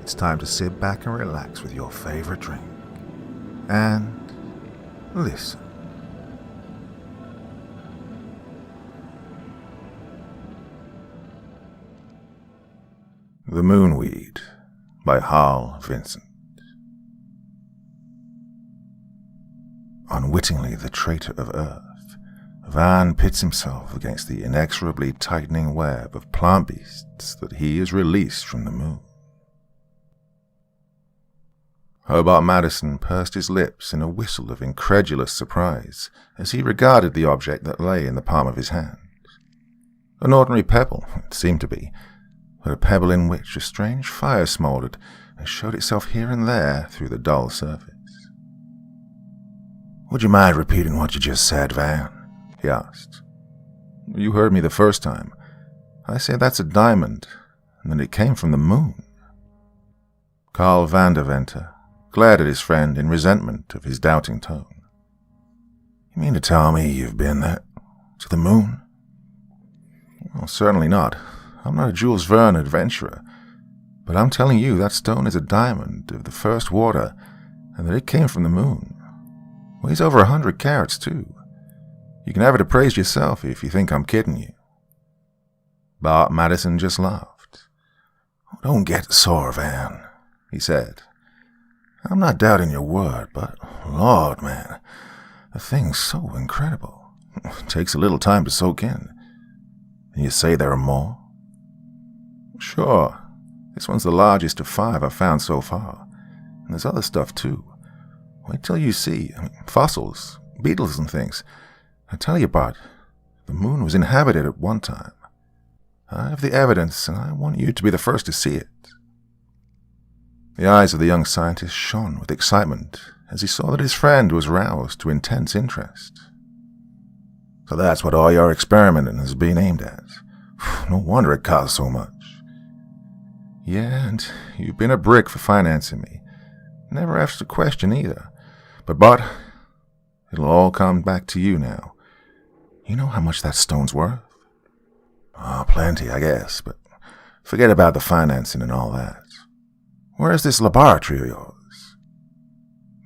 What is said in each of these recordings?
it's time to sit back and relax with your favorite drink. And listen. The Moonweed by Harl Vincent. Unwittingly the traitor of Earth, Van pits himself against the inexorably tightening web of plant beasts that he has released from the moon. Hobart Madison pursed his lips in a whistle of incredulous surprise as he regarded the object that lay in the palm of his hand. An ordinary pebble, it seemed to be, but a pebble in which a strange fire smouldered and showed itself here and there through the dull surface. "Would you mind repeating what you just said, Van?" he asked. "You heard me the first time. I said that's a diamond, and that it came from the moon." Carl Vanderventer glared at his friend in resentment of his doubting tone. "You mean to tell me you've been there? To the moon?" "Well, certainly not. I'm not a Jules Verne adventurer, but I'm telling you that stone is a diamond of the first water, and that it came from the moon. Weighs over 100 carats, too. You can have it appraised yourself if you think I'm kidding you." Bart Madison just laughed. "Oh, don't get sore, Van," he said. "I'm not doubting your word, but, Lord, man, the thing's so incredible. It takes a little time to soak in. And you say there are more?" "Sure. This one's the largest of 5 I've found so far. And there's other stuff, too. Wait till you see. Fossils, beetles and things. I tell you, Bart, the moon was inhabited at one time. I have the evidence, and I want you to be the first to see it." The eyes of the young scientist shone with excitement as he saw that his friend was roused to intense interest. "So that's what all your experimenting has been aimed at. No wonder it costs so much." "Yeah, and you've been a brick for financing me. Never asked a question either. But, Bart, it'll all come back to you now. You know how much that stone's worth?" "Oh, plenty, I guess, but forget about the financing and all that. Where's this laboratory of yours?"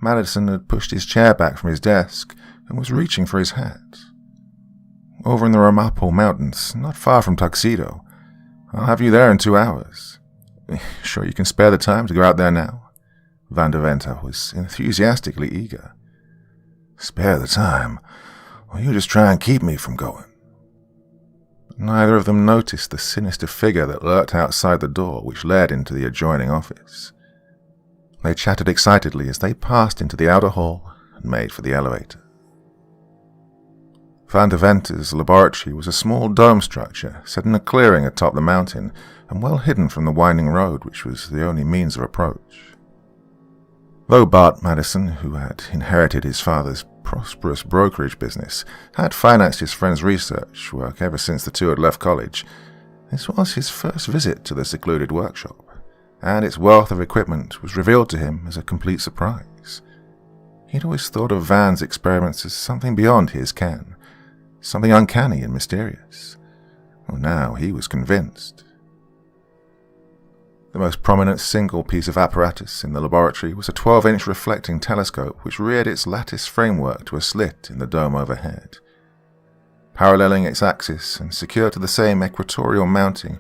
Madison had pushed his chair back from his desk and was reaching for his hat. "Over in the Ramapo Mountains, not far from Tuxedo. I'll have you there in 2 hours. Sure you can spare the time to go out there now?" Vanderventer was enthusiastically eager. "Spare the time? Well, you just try and keep me from going." Neither of them noticed the sinister figure that lurked outside the door which led into the adjoining office. They chatted excitedly as they passed into the outer hall and made for the elevator. Vanderventer's laboratory was a small dome structure set in a clearing atop the mountain and well hidden from the winding road which was the only means of approach. Though Bart Madison, who had inherited his father's prosperous brokerage business, had financed his friend's research work ever since the two had left college, this was his first visit to the secluded workshop, and its wealth of equipment was revealed to him as a complete surprise. He'd always thought of Van's experiments as something beyond his ken, something uncanny and mysterious. Well, now he was convinced. The most prominent single piece of apparatus in the laboratory was a 12-inch reflecting telescope which reared its lattice framework to a slit in the dome overhead. Paralleling its axis and secured to the same equatorial mounting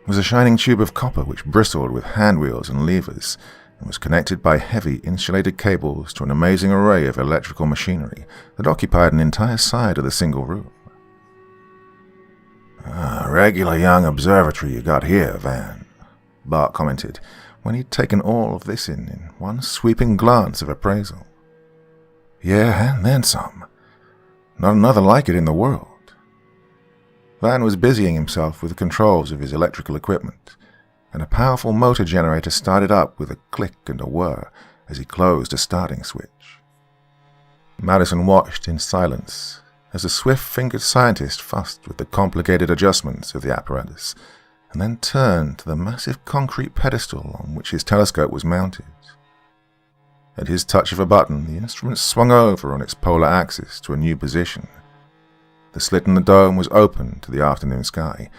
was a shining tube of copper which bristled with handwheels and levers and was connected by heavy insulated cables to an amazing array of electrical machinery that occupied an entire side of the single room. "A regular young observatory you got here, Van," Bart commented, when he'd taken all of this in one sweeping glance of appraisal. "Yeah, and then some. Not another like it in the world." Van was busying himself with the controls of his electrical equipment, and a powerful motor generator started up with a click and a whir as he closed a starting switch. Madison watched in silence as the swift-fingered scientist fussed with the complicated adjustments of the apparatus, and then turned to the massive concrete pedestal on which his telescope was mounted. At his touch of a button, the instrument swung over on its polar axis to a new position. The slit in the dome was open to the afternoon sky,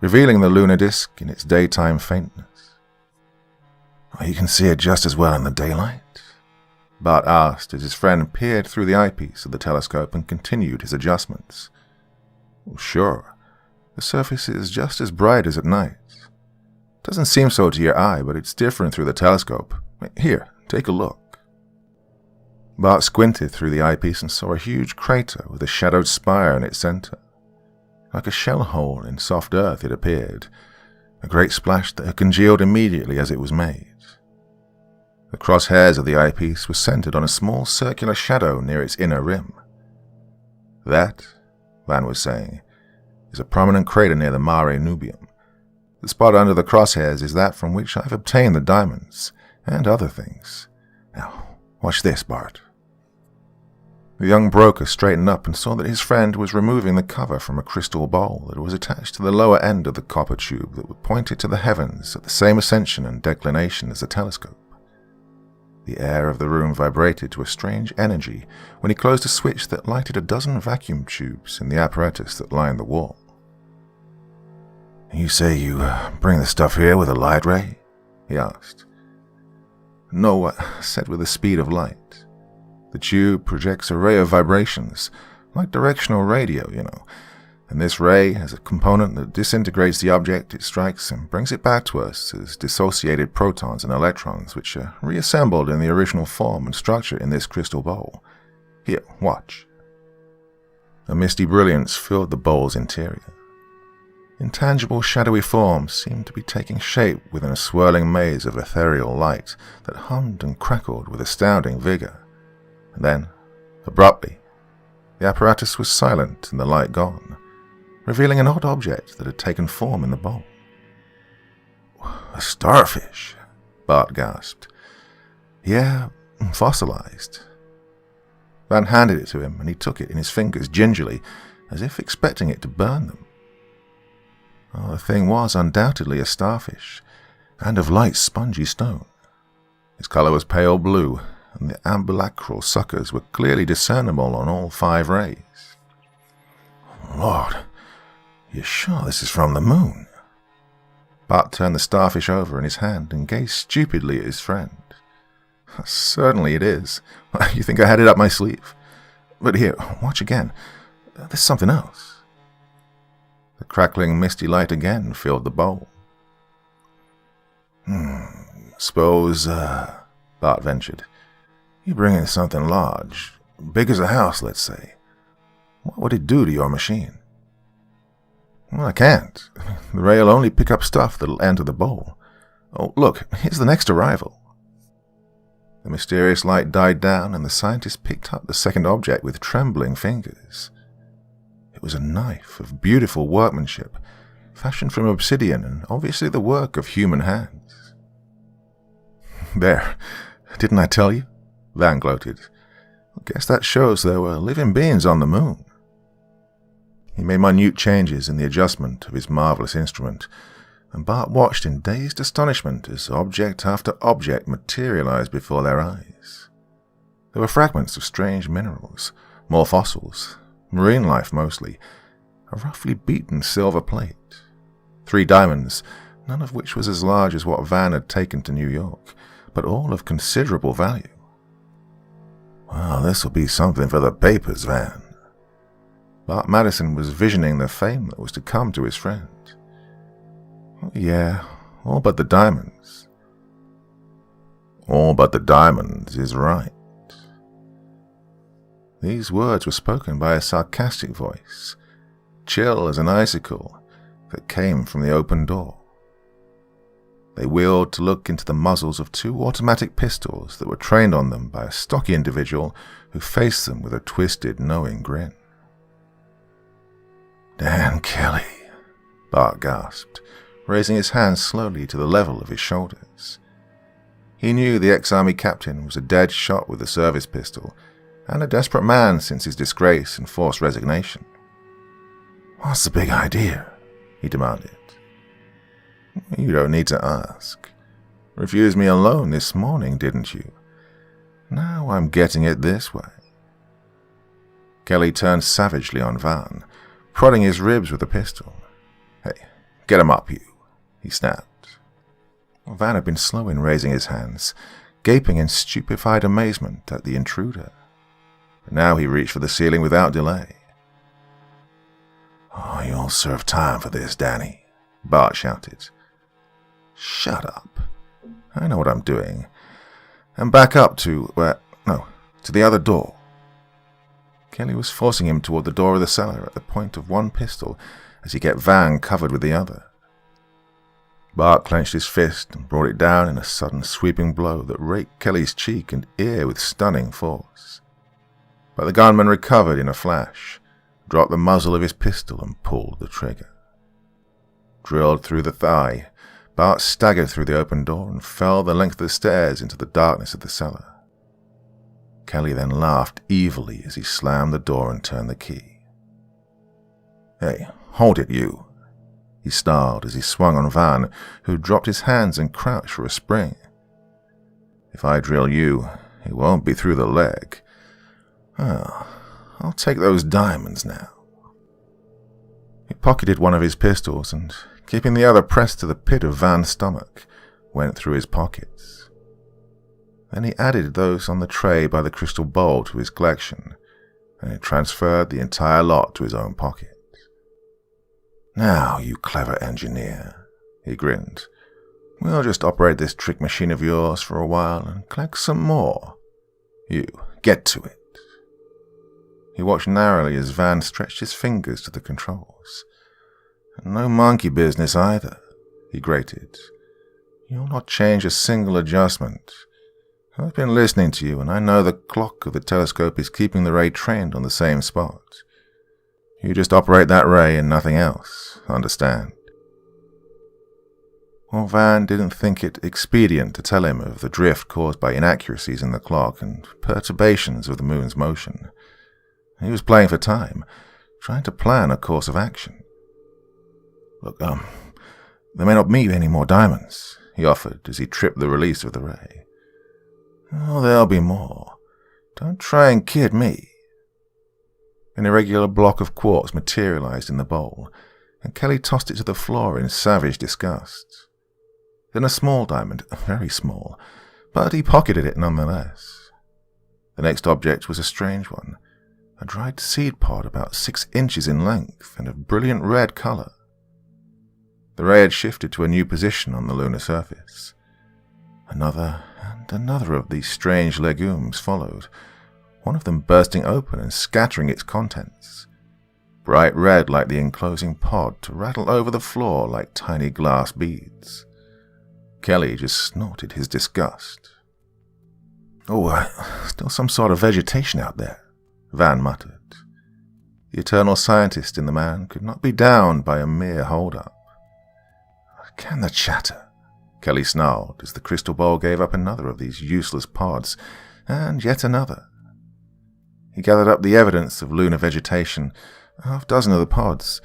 revealing the lunar disk in its daytime faintness. You can see it just as well in the daylight? Bart asked as his friend peered through the eyepiece of the telescope and continued his adjustments. Sure. The surface is just as bright as at night. Doesn't seem so to your eye, but it's different through the telescope. Here, take a look. Bart squinted through the eyepiece and saw a huge crater with a shadowed spire in its center. Like a shell hole in soft earth it appeared, a great splash that had congealed immediately as it was made. The crosshairs of the eyepiece were centered on a small circular shadow near its inner rim. That, Van was saying, is a prominent crater near the Mare Nubium. The spot under the crosshairs is that from which I've obtained the diamonds, and other things. Now, watch this, Bart. The young broker straightened up and saw that his friend was removing the cover from a crystal bowl that was attached to the lower end of the copper tube that pointed to the heavens at the same ascension and declination as the telescope. The air of the room vibrated to a strange energy when he closed a switch that lighted a dozen vacuum tubes in the apparatus that lined the wall. You say you bring the stuff here with a light ray? He asked. No, I said with the speed of light. The tube projects a ray of vibrations, like directional radio, and this ray has a component that disintegrates the object it strikes and brings it back to us as dissociated protons and electrons, which are reassembled in the original form and structure in this crystal bowl. Here, watch. A misty brilliance filled the bowl's interior. Intangible, shadowy forms seemed to be taking shape within a swirling maze of ethereal light that hummed and crackled with astounding vigor. And then, abruptly, the apparatus was silent and the light gone, revealing an odd object that had taken form in the bowl. A starfish, Bart gasped. Yeah, fossilized. Van handed it to him, and he took it in his fingers gingerly, as if expecting it to burn them. Oh, the thing was undoubtedly a starfish, and of light spongy stone. Its color was pale blue, and the ambulacral suckers were clearly discernible on all 5 rays. Lord, you're sure this is from the moon? Bart turned the starfish over in his hand and gazed stupidly at his friend. Certainly it is. You think I had it up my sleeve? But here, watch again. There's something else. The crackling misty light again filled the bowl. Suppose, Bart ventured, you bring in something large, big as a house, let's say. What would it do to your machine? Well, I can't. The ray will only pick up stuff that'll enter the bowl. Oh, look, here's the next arrival. The mysterious light died down, and the scientist picked up the second object with trembling fingers. It was a knife of beautiful workmanship, fashioned from obsidian and obviously the work of human hands. There, didn't I tell you? Van gloated. I guess that shows there were living beings on the moon. He made minute changes in the adjustment of his marvelous instrument, and Bart watched in dazed astonishment as object after object materialized before their eyes. There were fragments of strange minerals, more fossils, marine life mostly, a roughly beaten silver plate, 3 diamonds, none of which was as large as what Van had taken to New York, but all of considerable value. Well, this'll be something for the papers, Van. Bart Madison was visioning the fame that was to come to his friend. Yeah, all but the diamonds. All but the diamonds is right. These words were spoken by a sarcastic voice, chill as an icicle, that came from the open door. They wheeled to look into the muzzles of 2 automatic pistols that were trained on them by a stocky individual who faced them with a twisted, knowing grin. Dan Kelly, Bart gasped, raising his hands slowly to the level of his shoulders. He knew the ex-army captain was a dead shot with a service pistol, and a desperate man since his disgrace and forced resignation. What's the big idea? He demanded. You don't need to ask. Refused me a loan this morning, didn't you? Now I'm getting it this way. Kelly turned savagely on Van, prodding his ribs with a pistol. Hey, get him up, you, he snapped. Van had been slow in raising his hands, gaping in stupefied amazement at the intruder. But now he reached for the ceiling without delay. "Oh, you'll serve time for this, Danny," Bart shouted. "Shut up. I know what I'm doing. And back up to the other door." Kelly was forcing him toward the door of the cellar at the point of one pistol as he kept Van covered with the other. Bart clenched his fist and brought it down in a sudden sweeping blow that raked Kelly's cheek and ear with stunning force. But the gunman recovered in a flash, dropped the muzzle of his pistol and pulled the trigger. Drilled through the thigh, Bart staggered through the open door and fell the length of the stairs into the darkness of the cellar. Kelly then laughed evilly as he slammed the door and turned the key. "Hey, hold it, you," he snarled as he swung on Van, who dropped his hands and crouched for a spring. "If I drill you, it won't be through the leg. I'll take those diamonds now." He pocketed one of his pistols and, keeping the other pressed to the pit of Van's stomach, went through his pockets. Then he added those on the tray by the crystal bowl to his collection, and he transferred the entire lot to his own pocket. "Now, you clever engineer," he grinned. "We'll just operate this trick machine of yours for a while and collect some more. You, get to it." He watched narrowly as Van stretched his fingers to the controls. "No monkey business either," he grated. "You'll not change a single adjustment. I've been listening to you, and I know the clock of the telescope is keeping the ray trained on the same spot. You just operate that ray and nothing else, understand?" Well, Van didn't think it expedient to tell him of the drift caused by inaccuracies in the clock and perturbations of the moon's motion. He was playing for time, trying to plan a course of action. "Look, there may not be any more diamonds," he offered as he tripped the release of the ray. "Oh, there'll be more. Don't try and kid me." An irregular block of quartz materialized in the bowl, and Kelly tossed it to the floor in savage disgust. Then a small diamond, very small, but he pocketed it nonetheless. The next object was a strange one, a dried seed pod about 6 inches in length and of brilliant red color. The ray had shifted to a new position on the lunar surface. Another and another of these strange legumes followed, one of them bursting open and scattering its contents, bright red like the enclosing pod, to rattle over the floor like tiny glass beads. Kelly just snorted his disgust. "Oh, still some sort of vegetation out there," Van muttered. The eternal scientist in the man could not be downed by a mere hold-up. "Can the chatter," Kelly snarled as the crystal bowl gave up another of these useless pods, and yet another. He gathered up the evidence of lunar vegetation, a half-dozen of the pods,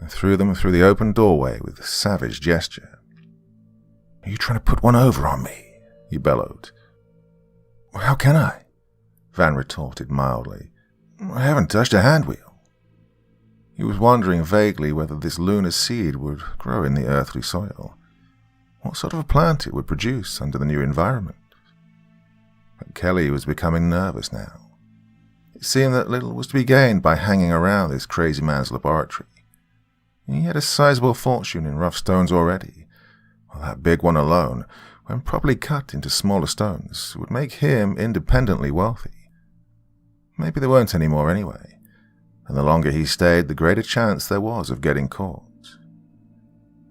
and threw them through the open doorway with a savage gesture. "Are you trying to put one over on me?" he bellowed. "How can I?" Van retorted mildly. "I haven't touched a handwheel." He was wondering vaguely whether this lunar seed would grow in the earthly soil, what sort of a plant it would produce under the new environment. But Kelly was becoming nervous now. It seemed that little was to be gained by hanging around this crazy man's laboratory. He had a sizable fortune in rough stones already, while that big one alone, when properly cut into smaller stones, would make him independently wealthy. Maybe there weren't any more anyway, and the longer he stayed, the greater chance there was of getting caught.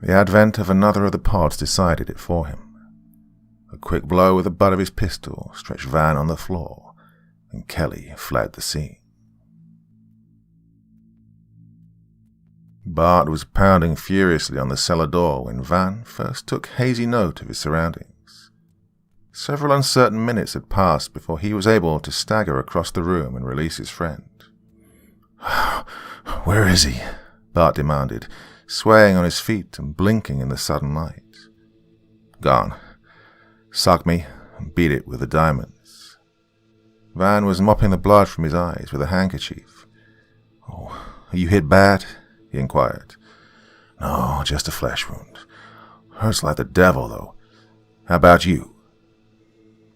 The advent of another of the pods decided it for him. A quick blow with the butt of his pistol stretched Van on the floor, and Kelly fled the scene. Bart was pounding furiously on the cellar door when Van first took hazy note of his surroundings. Several uncertain minutes had passed before he was able to stagger across the room and release his friend. "Where is he?" Bart demanded, swaying on his feet and blinking in the sudden light. "Gone. Suck me and beat it with the diamonds." Van was mopping the blood from his eyes with a handkerchief. "Oh, are you hit bad?" he inquired. "No, just a flesh wound. Hurts like the devil, though. How about you?"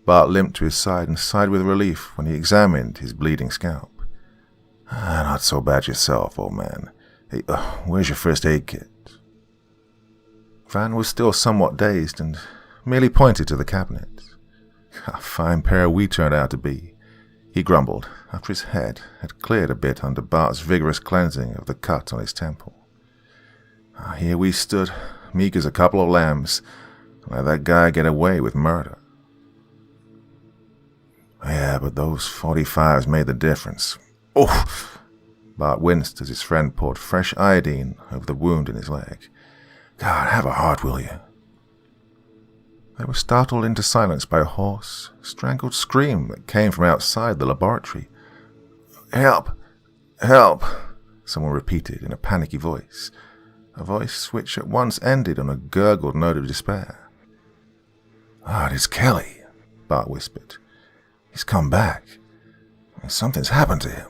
Bart limped to his side and sighed with relief when he examined his bleeding scalp. Not so bad yourself, old man. Hey, where's your first aid kit?" Van was still somewhat dazed and merely pointed to the cabinet. A fine pair we turned out to be, he grumbled, after his head had cleared a bit under Bart's vigorous cleansing of the cut on his temple. Here we stood, meek as a couple of lambs, and let that guy get away with murder. "Yeah, but those 45s made the difference." "Oh!" Bart winced as his friend poured fresh iodine over the wound in his leg. "God, have a heart, will you?" They were startled into silence by a hoarse, strangled scream that came from outside the laboratory. "Help! Help!" someone repeated in a panicky voice, a voice which at once ended on a gurgled note of despair. "It's Kelly," Bart whispered. "He's come back. Something's happened to him."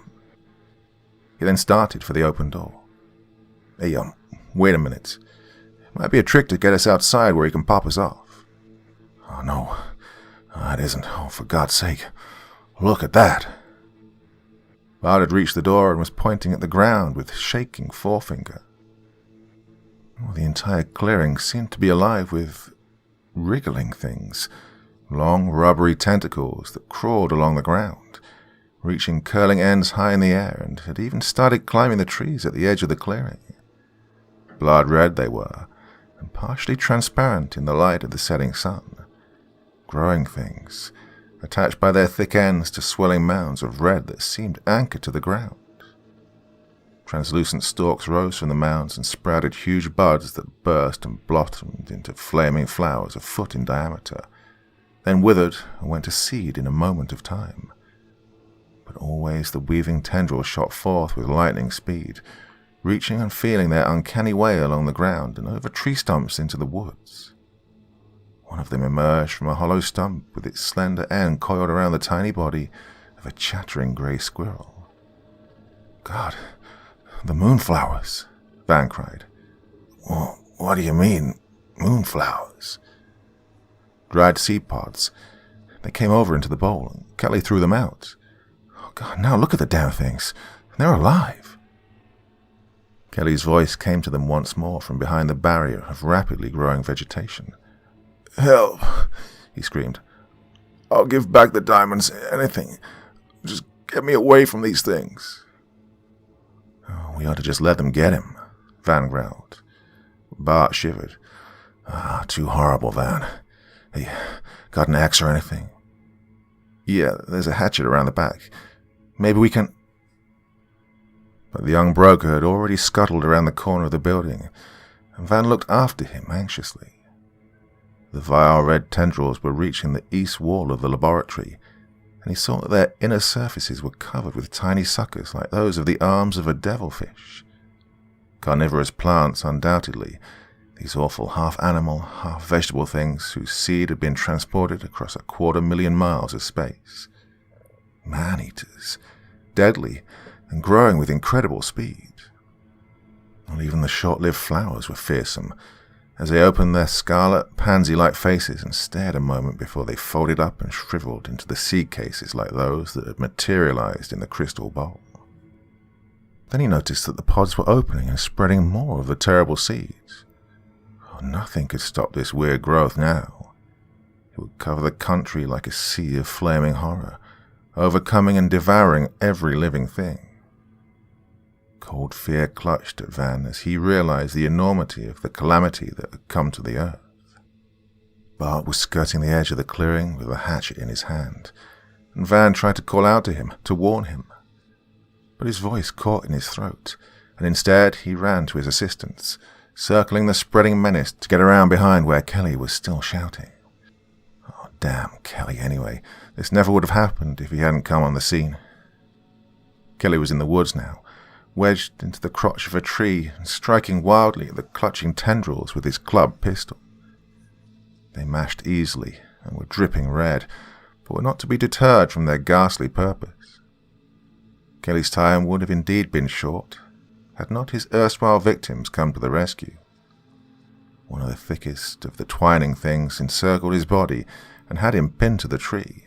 He then started for the open door. "Hey, wait a minute. It might be a trick to get us outside where he can pop us off." "Oh, no. It isn't. Oh, for God's sake. Look at that." Bart had reached the door and was pointing at the ground with shaking forefinger. The entire clearing seemed to be alive with wriggling things, long rubbery tentacles that crawled along the ground, reaching curling ends high in the air, and had even started climbing the trees at the edge of the clearing. Blood red they were, and partially transparent in the light of the setting sun. Growing things, attached by their thick ends to swelling mounds of red that seemed anchored to the ground. Translucent stalks rose from the mounds and sprouted huge buds that burst and blossomed into flaming flowers a foot in diameter, then withered and went to seed in a moment of time. But always the weaving tendrils shot forth with lightning speed, reaching and feeling their uncanny way along the ground and over tree stumps into the woods. One of them emerged from a hollow stump with its slender end coiled around the tiny body of a chattering grey squirrel. "God, the moonflowers!" Van cried. "Well, what do you mean, moonflowers?" "Dried seed pods. They came over into the bowl, and Kelly threw them out. Oh, God, now look at the damn things. They're alive." Kelly's voice came to them once more from behind the barrier of rapidly growing vegetation. "Help!" he screamed. "I'll give back the diamonds, anything. Just get me away from these things." "We ought to just let them get him," Van growled. Bart shivered. "Too horrible, Van. Hey, got an axe or anything?" "Yeah, there's a hatchet around the back. Maybe we can—" But the young broker had already scuttled around the corner of the building, and Van looked after him anxiously. The vile red tendrils were reaching the east wall of the laboratory, and he saw that their inner surfaces were covered with tiny suckers like those of the arms of a devilfish. Carnivorous plants, undoubtedly, these awful half-animal, half-vegetable things whose seed had been transported across 250,000 miles of space. Man-eaters, deadly, and growing with incredible speed. Not even the short-lived flowers were fearsome, as they opened their scarlet, pansy-like faces and stared a moment before they folded up and shriveled into the seed cases like those that had materialized in the crystal bowl. Then he noticed that the pods were opening and spreading more of the terrible seeds. Nothing could stop this weird growth now. It would cover the country like a sea of flaming horror, overcoming and devouring every living thing. Cold fear clutched at Van as he realized the enormity of the calamity that had come to the earth. Bart was skirting the edge of the clearing with a hatchet in his hand, and Van tried to call out to him, to warn him. But his voice caught in his throat, and instead he ran to his assistance, circling the spreading menace to get around behind where Kelly was still shouting. Oh, damn Kelly, anyway. This never would have happened if he hadn't come on the scene. Kelly was in the woods now, wedged into the crotch of a tree and striking wildly at the clutching tendrils with his club pistol. They mashed easily and were dripping red, but were not to be deterred from their ghastly purpose. Kelly's time would have indeed been short, had not his erstwhile victims come to the rescue. One of the thickest of the twining things encircled his body and had him pinned to the tree.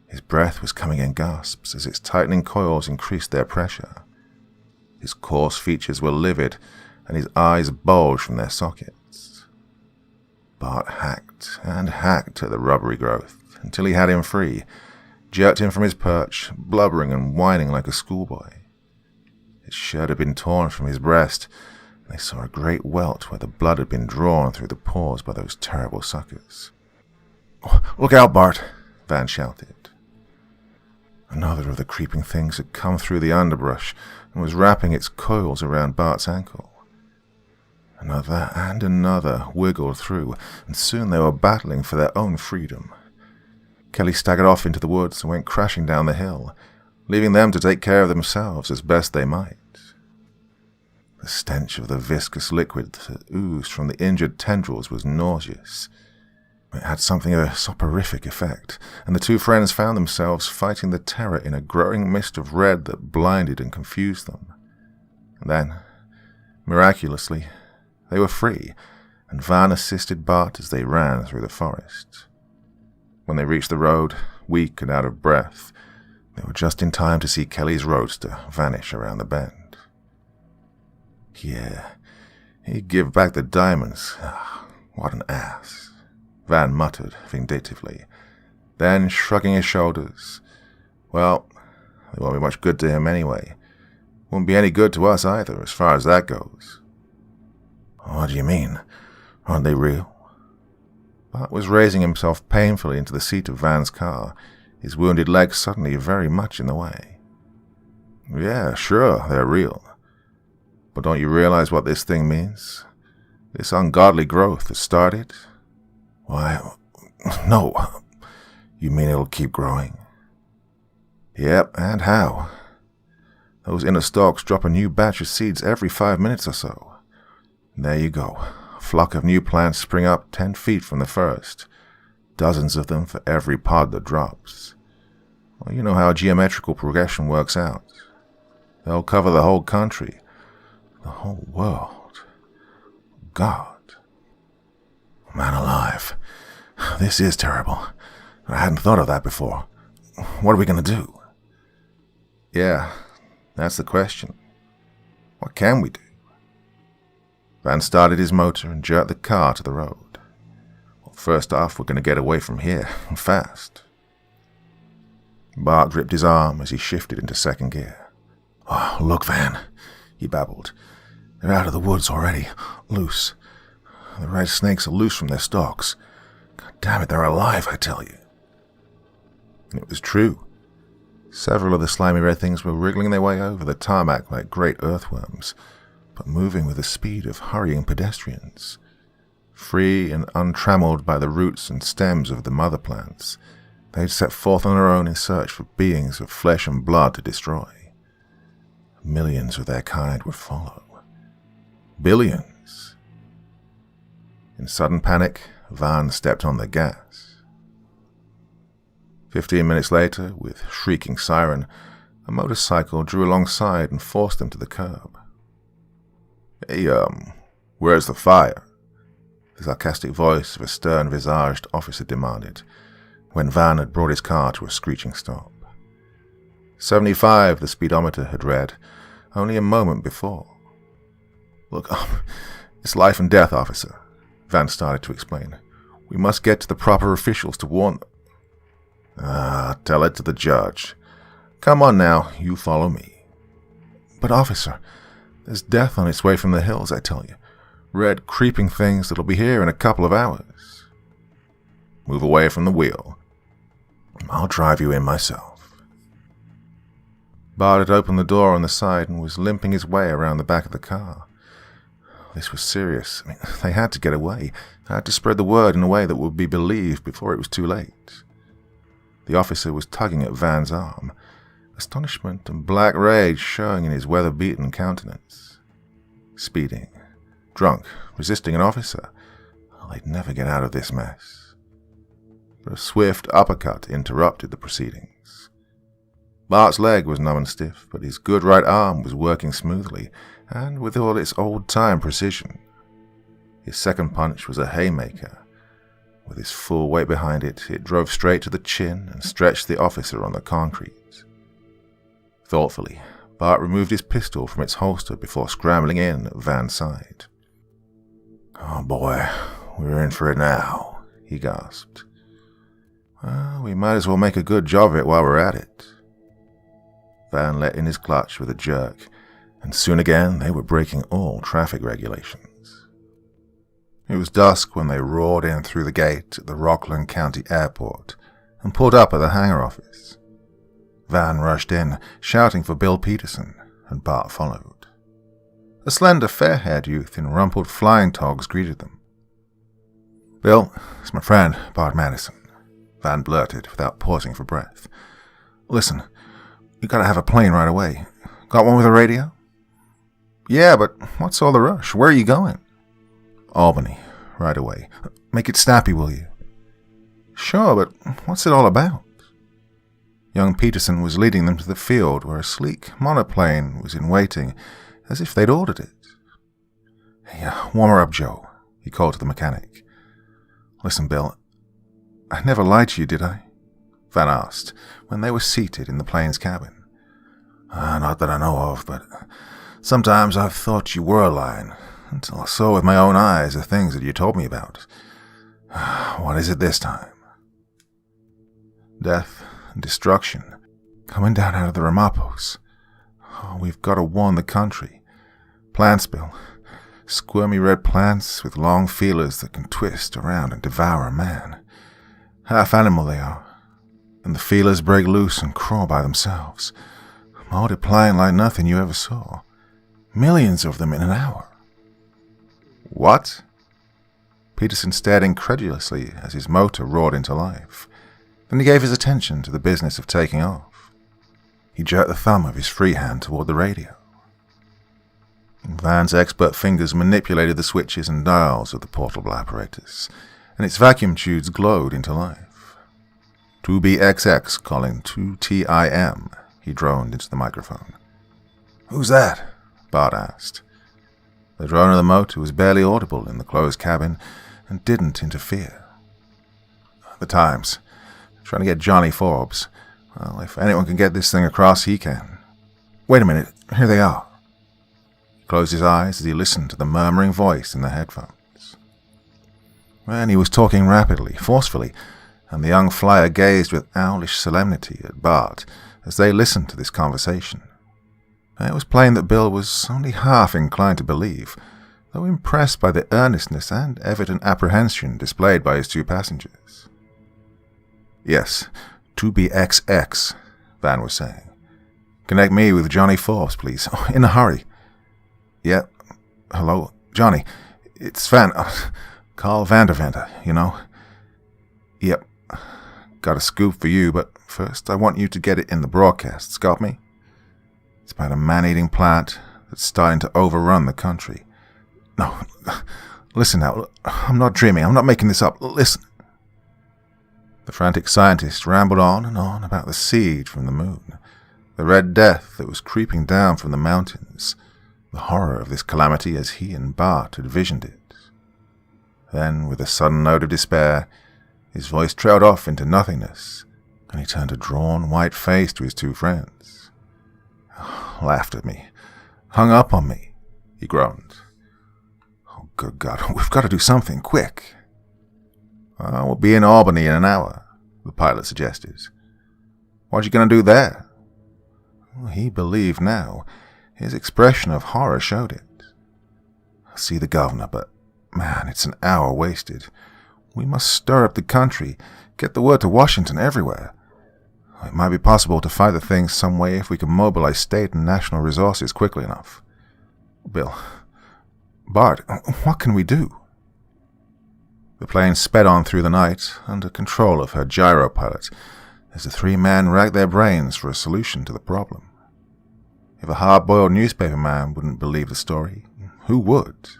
His breath was coming in gasps as its tightening coils increased their pressure. His coarse features were livid, and his eyes bulged from their sockets. Bart hacked and hacked at the rubbery growth until he had him free, jerked him from his perch, blubbering and whining like a schoolboy. His shirt had been torn from his breast, and they saw a great welt where the blood had been drawn through the pores by those terrible suckers. "Look out, Bart!" Van shouted. Another of the creeping things had come through the underbrush and was wrapping its coils around Bart's ankle. Another and another wiggled through, and soon they were battling for their own freedom. Kelly staggered off into the woods and went crashing down the hill, leaving them to take care of themselves as best they might. The stench of the viscous liquid that oozed from the injured tendrils was nauseous. It had something of a soporific effect, and the two friends found themselves fighting the terror in a growing mist of red that blinded and confused them. And then, miraculously, they were free, and Van assisted Bart as they ran through the forest. When they reached the road, weak and out of breath, they were just in time to see Kelly's roadster vanish around the bend. Yeah, he'd give back the diamonds. What an ass, Van muttered vindictively. Then, shrugging his shoulders, well, they won't be much good to him anyway. Won't be any good to us either, as far as that goes. What do you mean? Aren't they real? Bart was raising himself painfully into the seat of Van's car, his wounded leg suddenly very much in the way. Yeah, sure, they're real. But don't you realize what this thing means? This ungodly growth has started? Why, no. You mean it'll keep growing? Yep, and how? Those inner stalks drop a new batch of seeds every 5 minutes or so. And there you go. A flock of new plants spring up 10 feet from the first. Dozens of them for every pod that drops. Well, you know how geometrical progression works out. They'll cover the whole country. The whole world. God. Man alive. This is terrible. I hadn't thought of that before. What are we going to do? Yeah, that's the question. What can we do? Van started his motor and jerked the car to the road. Well, first off, we're going to get away from here, and fast. Bart gripped his arm as he shifted into second gear. Oh, look, Van, he babbled. They're out of the woods already, loose. The red snakes are loose from their stalks. God damn it, they're alive, I tell you. And it was true. Several of the slimy red things were wriggling their way over the tarmac like great earthworms, but moving with the speed of hurrying pedestrians. Free and untrammeled by the roots and stems of the mother plants, they'd set forth on their own in search for beings of flesh and blood to destroy. Millions of their kind would follow. Billions. In sudden panic, Van stepped on the gas. 15 minutes later, with shrieking siren, a motorcycle drew alongside and forced them to the curb. Hey, where's the fire? The sarcastic voice of a stern-visaged officer demanded, when Van had brought his car to a screeching stop. 75, the speedometer had read, only a moment before. Look, it's life and death, officer, Van started to explain. We must get to the proper officials to warn them. Tell it to the judge. Come on now, you follow me. But, officer, there's death on its way from the hills, I tell you. Red, creeping things that'll be here in a couple of hours. Move away from the wheel. I'll drive you in myself. Bart had opened the door on the side and was limping his way around the back of the car. This was serious. They had to get away. They had to spread the word in a way that would be believed before it was too late. The officer was tugging at Van's arm, astonishment and black rage showing in his weather-beaten countenance. Speeding, drunk, resisting an officer. They'd never get out of this mess. But a swift uppercut interrupted the proceedings. Bart's leg was numb and stiff, but his good right arm was working smoothly, and with all its old-time precision. His second punch was a haymaker. With his full weight behind it, it drove straight to the chin and stretched the officer on the concrete. Thoughtfully, Bart removed his pistol from its holster before scrambling in at Van's side. "Oh boy, we're in for it now," he gasped. "Well, we might as well make a good job of it while we're at it." Van let in his clutch with a jerk, and soon again they were breaking all traffic regulations. It was dusk when they roared in through the gate at the Rockland County Airport and pulled up at the hangar office. Van rushed in, shouting for Bill Peterson, and Bart followed. A slender, fair-haired youth in rumpled flying togs greeted them. "Bill, it's my friend, Bart Madison," Van blurted without pausing for breath. "Listen, you gotta have a plane right away. Got one with a radio?" "Yeah, but what's all the rush? Where are you going?" "Albany, right away. Make it snappy, will you?" "Sure, but what's it all about?" Young Peterson was leading them to the field where a sleek monoplane was in waiting, as if they'd ordered it. "Hey, warm her up, Joe," he called to the mechanic. "Listen, Bill, I never lied to you, did I?" Van asked, when they were seated in the plane's cabin. Not that I know of, but sometimes I've thought you were lying, until I saw with my own eyes the things that you told me about. What is it this time?" "Death and destruction, coming down out of the Ramapos. We've got to warn the country. Plants, Bill. Squirmy red plants with long feelers that can twist around and devour a man. Half animal they are, and the feelers break loose and crawl by themselves, multiplying like nothing you ever saw. Millions of them in an hour." "What?" Peterson stared incredulously as his motor roared into life. Then he gave his attention to the business of taking off. He jerked the thumb of his free hand toward the radio. Van's expert fingers manipulated the switches and dials of the portable apparatus, and its vacuum tubes glowed into life. "2BXX calling 2TIM, he droned into the microphone. "Who's that?" Bart asked. The drone of the motor was barely audible in the closed cabin and didn't interfere. "The Times. Trying to get Johnny Forbes. Well, if anyone can get this thing across, he can. Wait a minute, here they are." He closed his eyes as he listened to the murmuring voice in the headphones. And he was talking rapidly, forcefully, and the young flyer gazed with owlish solemnity at Bart as they listened to this conversation. It was plain that Bill was only half inclined to believe, though impressed by the earnestness and evident apprehension displayed by his two passengers. "Yes, 2BXX, Van was saying. "Connect me with Johnny Forbes, please. In a hurry." "Yeah. Hello, Johnny. It's Van. Carl Vanderventer, you know." "Yep. Got a scoop for you, but first I want you to get it in the broadcasts, got me? It's about a man-eating plant that's starting to overrun the country. No, listen now. I'm not dreaming. I'm not making this up. Listen." The frantic scientist rambled on and on about the seed from the moon, the red death that was creeping down from the mountains, the horror of this calamity as he and Bart had visioned it. Then, with a sudden note of despair, his voice trailed off into nothingness, and he turned a drawn, white face to his two friends. "Laughed at me. Hung up on me," he groaned. "Oh, good God, we've got to do something, quick." "We'll be in Albany in an hour," the pilot suggested. "What you going to do there?" He believed now. His expression of horror showed it. "I'll see the governor, but, man, it's an hour wasted. We must stir up the country, get the word to Washington everywhere. It might be possible to fight the thing some way if we can mobilize state and national resources quickly enough. Bill, Bart, what can we do?" The plane sped on through the night, under control of her gyropilot, as the three men racked their brains for a solution to the problem. If a hard-boiled newspaper man wouldn't believe the story, who would?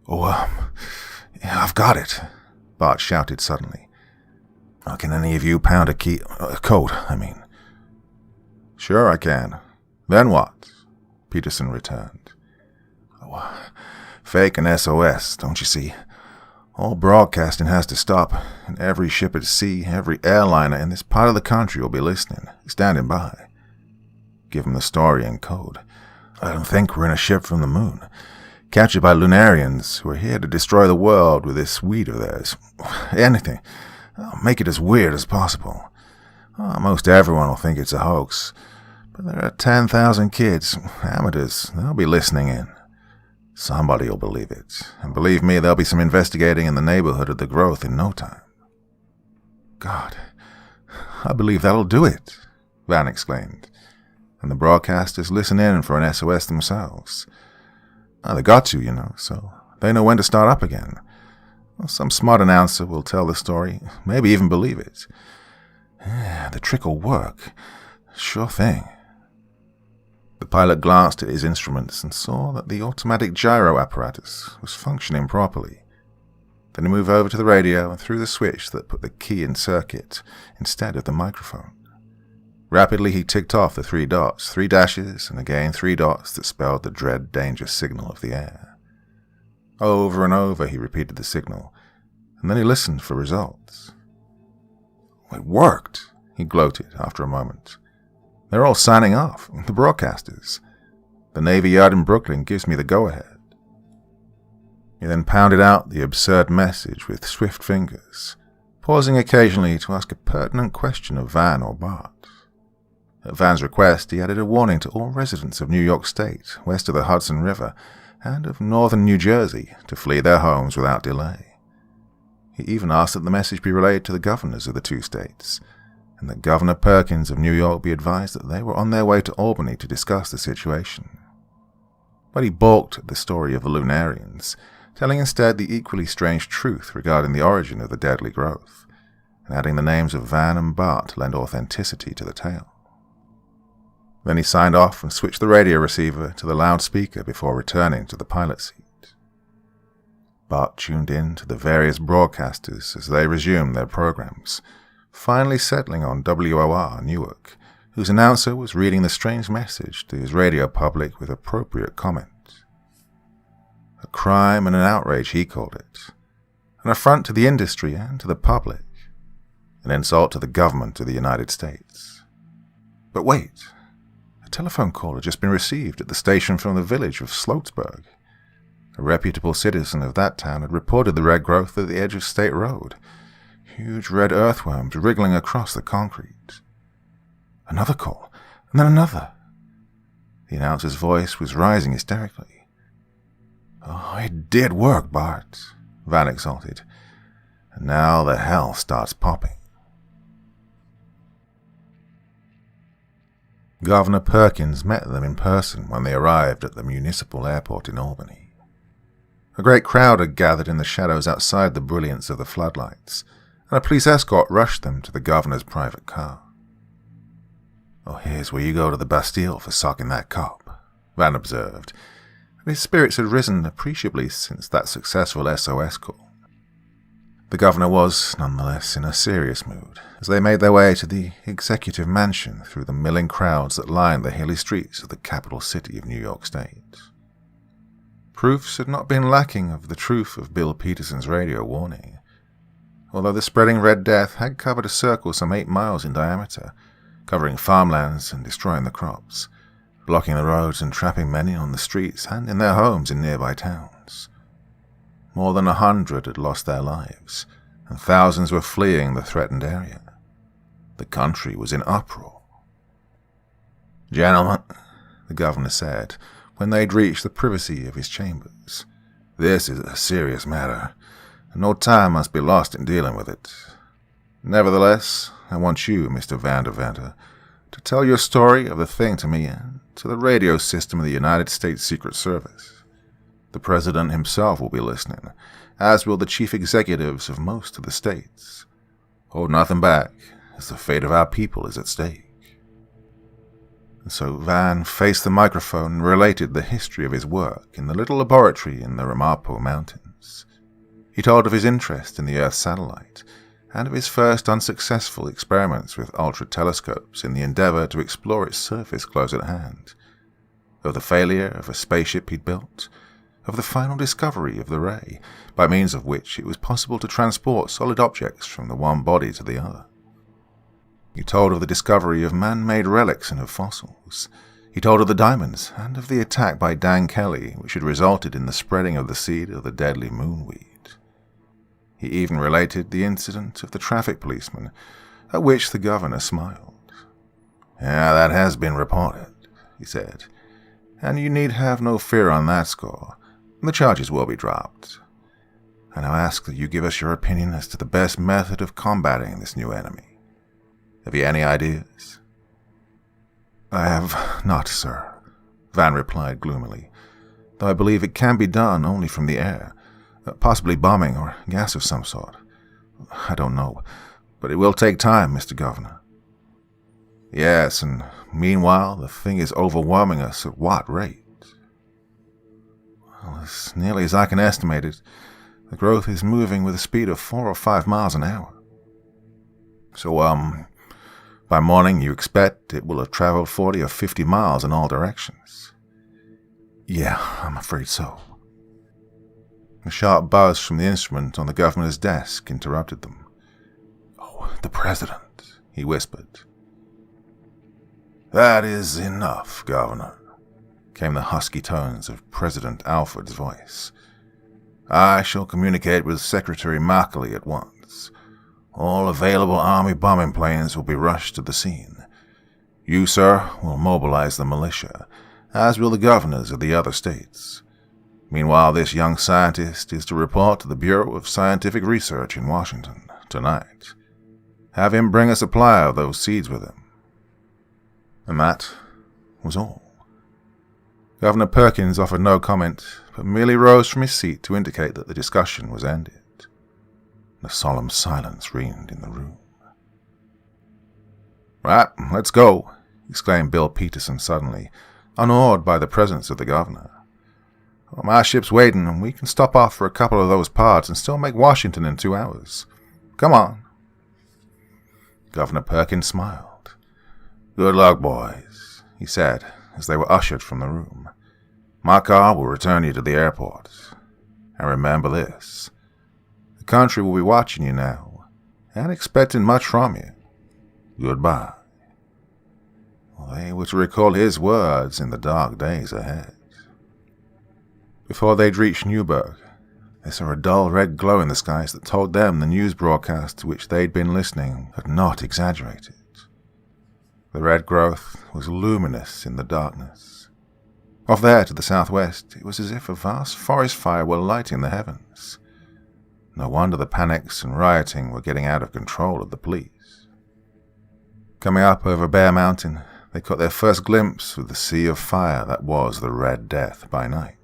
Yeah, I've got it," Bart shouted suddenly. "Can any of you pound a code, I mean?" "Sure I can. Then what?" Peterson returned. Fake an SOS, don't you see? All broadcasting has to stop, and every ship at sea, every airliner in this part of the country will be listening, standing by. Give them the story in code. Let them think we're in a ship from the moon, captured by Lunarians who are here to destroy the world with this weed of theirs. Anything. Make it as weird as possible. Most everyone will think it's a hoax, but there are 10,000 kids, amateurs, they'll be listening in. Somebody will believe it, and believe me, there'll be some investigating in the neighborhood of the growth in no time. God, I believe that'll do it, Van exclaimed, and the broadcasters listen in for an SOS themselves. They got to, so they know when to start up again. Some smart announcer will tell the story, maybe even believe it. The trick will work. Sure thing. The pilot glanced at his instruments and saw that the automatic gyro apparatus was functioning properly. Then he moved over to the radio and threw the switch that put the key in circuit instead of the microphone. Rapidly he ticked off the 3 dots, 3 dashes, and again 3 dots that spelled the dread danger signal of the air. Over and over he repeated the signal, and then he listened for results. It worked, he gloated after a moment. They're all signing off, the broadcasters. The Navy Yard in Brooklyn gives me the go-ahead. He then pounded out the absurd message with swift fingers, pausing occasionally to ask a pertinent question of Van or Bart. At Van's request, he added a warning to all residents of New York State, west of the Hudson River, and of northern New Jersey to flee their homes without delay. He even asked that the message be relayed to the governors of the 2 states, and that Governor Perkins of New York be advised that they were on their way to Albany to discuss the situation. But he balked at the story of the Lunarians, telling instead the equally strange truth regarding the origin of the deadly growth, and adding the names of Van and Bart to lend authenticity to the tale. Then he signed off and switched the radio receiver to the loudspeaker before returning to the pilot seat. Bart tuned in to the various broadcasters as they resumed their programs, finally settling on WOR Newark, whose announcer was reading the strange message to his radio public with appropriate comment. A crime and an outrage, he called it. An affront to the industry and to the public. An insult to the government of the United States. But wait, a telephone call had just been received at the station from the village of Sloatsburg. A reputable citizen of that town had reported the red growth at the edge of State Road. Huge red earthworms wriggling across the concrete. Another call, and then another. The announcer's voice was rising hysterically. Oh, it did work, Bart, Van exulted. And now the hell starts popping. Governor Perkins met them in person when they arrived at the municipal airport in Albany. A great crowd had gathered in the shadows outside the brilliance of the floodlights, and a police escort rushed them to the governor's private car. Oh, here's where you go to the Bastille for socking that cop, Van observed, and his spirits had risen appreciably since that successful SOS call. The governor was, nonetheless, in a serious mood as they made their way to the executive mansion through the milling crowds that lined the hilly streets of the capital city of New York State. Proofs had not been lacking of the truth of Bill Peterson's radio warning, although the spreading Red Death had covered a circle some 8 miles in diameter, covering farmlands and destroying the crops, blocking the roads and trapping many on the streets and in their homes in nearby towns. More than 100 had lost their lives, and thousands were fleeing the threatened area. The country was in uproar. "Gentlemen," the governor said, when they'd reached the privacy of his chambers, "this is a serious matter, and no time must be lost in dealing with it. Nevertheless, I want you, Mr. Van der Venter, to tell your story of the thing to me and to the radio system of the United States Secret Service. The President himself will be listening, as will the chief executives of most of the states. Hold nothing back, as the fate of our people is at stake." And so Van faced the microphone and related the history of his work in the little laboratory in the Ramapo Mountains. He told of his interest in the Earth satellite, and of his first unsuccessful experiments with ultra-telescopes in the endeavor to explore its surface close at hand, of the failure of a spaceship he'd built, of the final discovery of the ray, by means of which it was possible to transport solid objects from the one body to the other. He told of the discovery of man-made relics and of fossils. He told of the diamonds and of the attack by Dan Kelly, which had resulted in the spreading of the seed of the deadly moonweed. He even related the incident of the traffic policeman, at which the governor smiled. "Yeah, that has been reported," he said, "and you need have no fear on that score. The charges will be dropped. I now ask that you give us your opinion as to the best method of combating this new enemy. Have you any ideas?" "I have not, sir," Van replied gloomily, "though I believe it can be done only from the air, possibly bombing or gas of some sort. I don't know, but it will take time, Mr. Governor." "Yes, and meanwhile the thing is overwhelming us at what rate?" "Well, as nearly as I can estimate it, the growth is moving with a speed of 4 or 5 miles an hour." "So, by morning you expect it will have traveled 40 or 50 miles in all directions?" "Yeah, I'm afraid so." A sharp buzz from the instrument on the governor's desk interrupted them. "Oh, the president," he whispered. "That is enough, Governor," came the husky tones of President Alford's voice. "I shall communicate with Secretary Markley at once. All available Army bombing planes will be rushed to the scene. You, sir, will mobilize the militia, as will the governors of the other states. Meanwhile, this young scientist is to report to the Bureau of Scientific Research in Washington tonight. Have him bring a supply of those seeds with him." And that was all. Governor Perkins offered no comment, but merely rose from his seat to indicate that the discussion was ended. A solemn silence reigned in the room. "Right, let's go," exclaimed Bill Peterson suddenly, unawed by the presence of the governor. "Well, my ship's waiting, and we can stop off for a couple of those pods and still make Washington in 2 hours. Come on." Governor Perkins smiled. "Good luck, boys," he said as they were ushered from the room. "My car will return you to the airport. And remember this. The country will be watching you now, and expecting much from you. Goodbye." Well, they were to recall his words in the dark days ahead. Before they'd reached Newburgh, they saw a dull red glow in the skies that told them the news broadcast to which they'd been listening had not exaggerated. The red growth was luminous in the darkness. Off there to the southwest, it was as if a vast forest fire were lighting the heavens. No wonder the panics and rioting were getting out of control of the police. Coming up over Bear Mountain, they caught their first glimpse of the sea of fire that was the Red Death by night.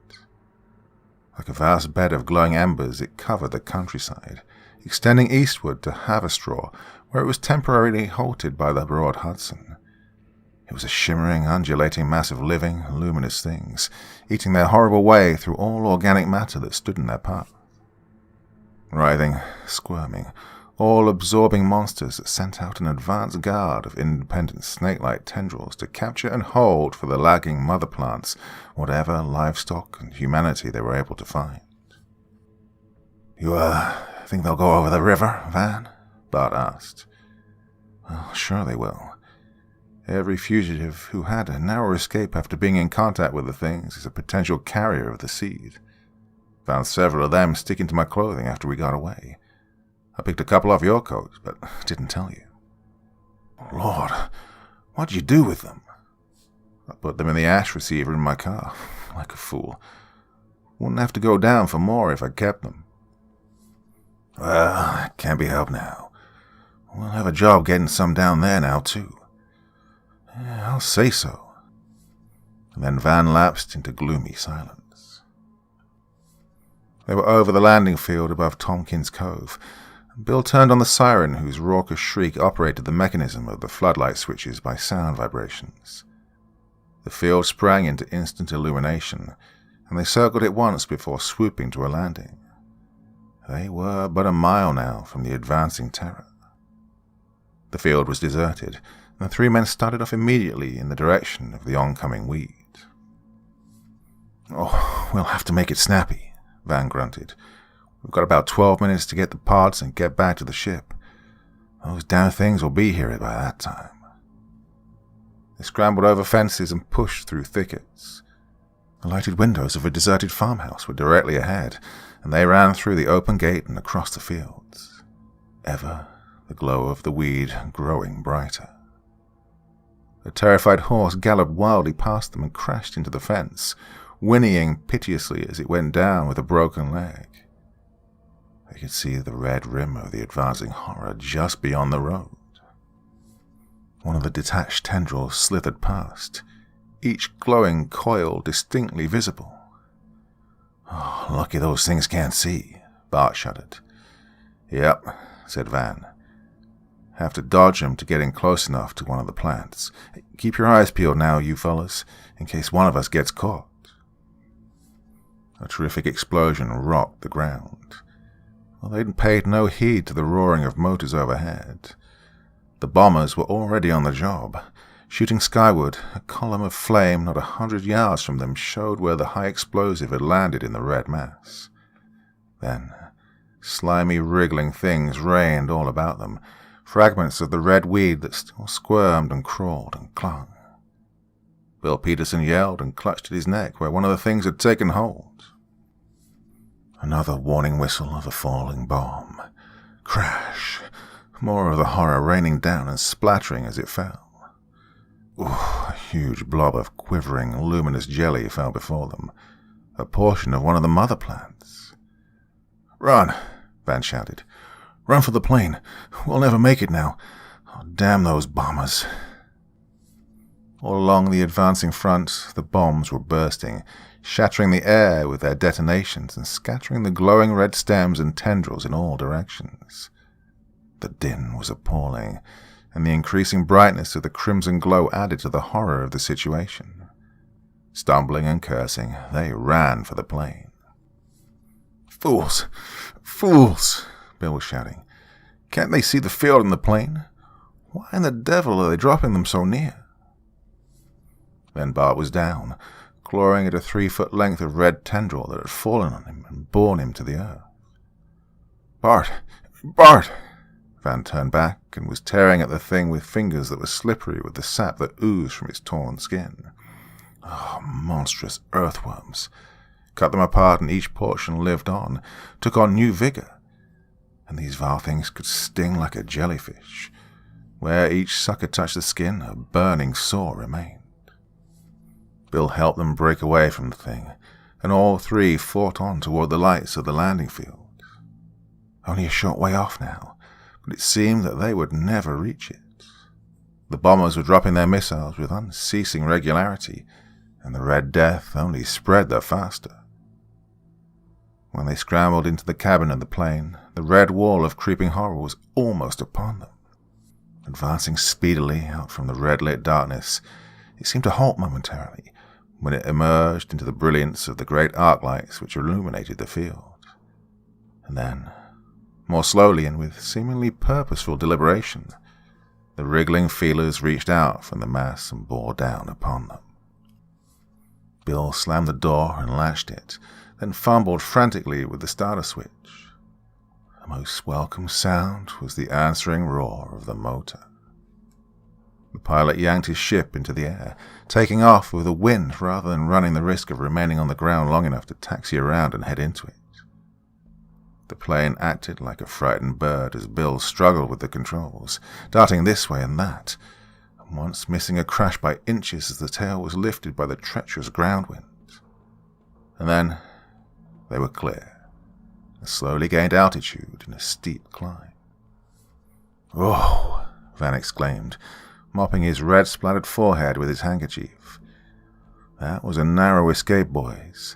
Like a vast bed of glowing embers, it covered the countryside, extending eastward to Haverstraw, where it was temporarily halted by the broad Hudson. It was a shimmering, undulating mass of living, luminous things, eating their horrible way through all organic matter that stood in their path. Writhing, squirming, all-absorbing monsters that sent out an advance guard of independent snake-like tendrils to capture and hold for the lagging mother plants whatever livestock and humanity they were able to find. "You, think they'll go over the river, Van?" Bart asked. "Well, sure they will. Every fugitive who had a narrow escape after being in contact with the things is a potential carrier of the seed. Found several of them sticking to my clothing after we got away. I picked a couple off your coat, but didn't tell you." "Lord, what'd you do with them?" "I put them in the ash receiver in my car, like a fool. Wouldn't have to go down for more if I kept them." "Well, it can't be helped now. We'll have a job getting some down there now, too." "Yeah, I'll say so." And then Van lapsed into gloomy silence. They were over the landing field above Tompkins Cove. Bill turned on the siren whose raucous shriek operated the mechanism of the floodlight switches by sound vibrations. The field sprang into instant illumination, and they circled it once before swooping to a landing. They were but a mile now from the advancing terror. The field was deserted, and the three men started off immediately in the direction of the oncoming weed. Oh, we'll have to make it snappy, Van grunted. We've got about 12 minutes to get the pods and get back to the ship. Those damn things will be here by that time. They scrambled over fences and pushed through thickets. The lighted windows of a deserted farmhouse were directly ahead, and they ran through the open gate and across the fields. Ever the glow of the weed growing brighter. A terrified horse galloped wildly past them and crashed into the fence, whinnying piteously as it went down with a broken leg. They could see the red rim of the advancing horror just beyond the road. One of the detached tendrils slithered past, each glowing coil distinctly visible. Oh, lucky those things can't see, Bart shuddered. Yep, said Van. Have to dodge them to get in close enough to one of the plants. Keep your eyes peeled now, you fellas, in case one of us gets caught. A terrific explosion rocked the ground. Well, they'd paid no heed to the roaring of motors overhead. The bombers were already on the job. Shooting skyward, a column of flame not 100 yards from them showed where the high explosive had landed in the red mass. Then, slimy, wriggling things rained all about them, fragments of the red weed that still squirmed and crawled and clung. Bill Peterson yelled and clutched at his neck where one of the things had taken hold. Another warning whistle of a falling bomb. Crash! More of the horror raining down and splattering as it fell. Ooh, a huge blob of quivering, luminous jelly fell before them, a portion of one of the mother plants. "Run!" Van shouted. "Run for the plane. We'll never make it now. Oh, damn those bombers." All along the advancing front, the bombs were bursting, shattering the air with their detonations and scattering the glowing red stems and tendrils in all directions. The din was appalling, and the increasing brightness of the crimson glow added to the horror of the situation. Stumbling and cursing, they ran for the plane. "Fools! Fools!" Bill was shouting. "Can't they see the field and the plane? Why in the devil are they dropping them so near?" Then Bart was down, clawing at a 3-foot length of red tendril that had fallen on him and borne him to the earth. "Bart! Bart!" Van turned back and was tearing at the thing with fingers that were slippery with the sap that oozed from its torn skin. Oh, monstrous earthworms. Cut them apart and each portion lived on, took on new vigor. And these vile things could sting like a jellyfish. Where each sucker touched the skin, a burning sore remained. Bill helped them break away from the thing, and all three fought on toward the lights of the landing field. Only a short way off now, but it seemed that they would never reach it. The bombers were dropping their missiles with unceasing regularity, and the Red Death only spread the faster. When they scrambled into the cabin of the plane, the red wall of creeping horror was almost upon them. Advancing speedily out from the red-lit darkness, it seemed to halt momentarily when it emerged into the brilliance of the great arc lights which illuminated the field. And then, more slowly and with seemingly purposeful deliberation, the wriggling feelers reached out from the mass and bore down upon them. Bill slammed the door and latched it, then fumbled frantically with the starter switch. The most welcome sound was the answering roar of the motor. The pilot yanked his ship into the air, taking off with a wind rather than running the risk of remaining on the ground long enough to taxi around and head into it. The plane acted like a frightened bird as Bill struggled with the controls, darting this way and that, and once missing a crash by inches as the tail was lifted by the treacherous ground winds. And then they were clear, and slowly gained altitude in a steep climb. "Oh!" Van exclaimed, mopping his red-splattered forehead with his handkerchief. "That was a narrow escape, boys.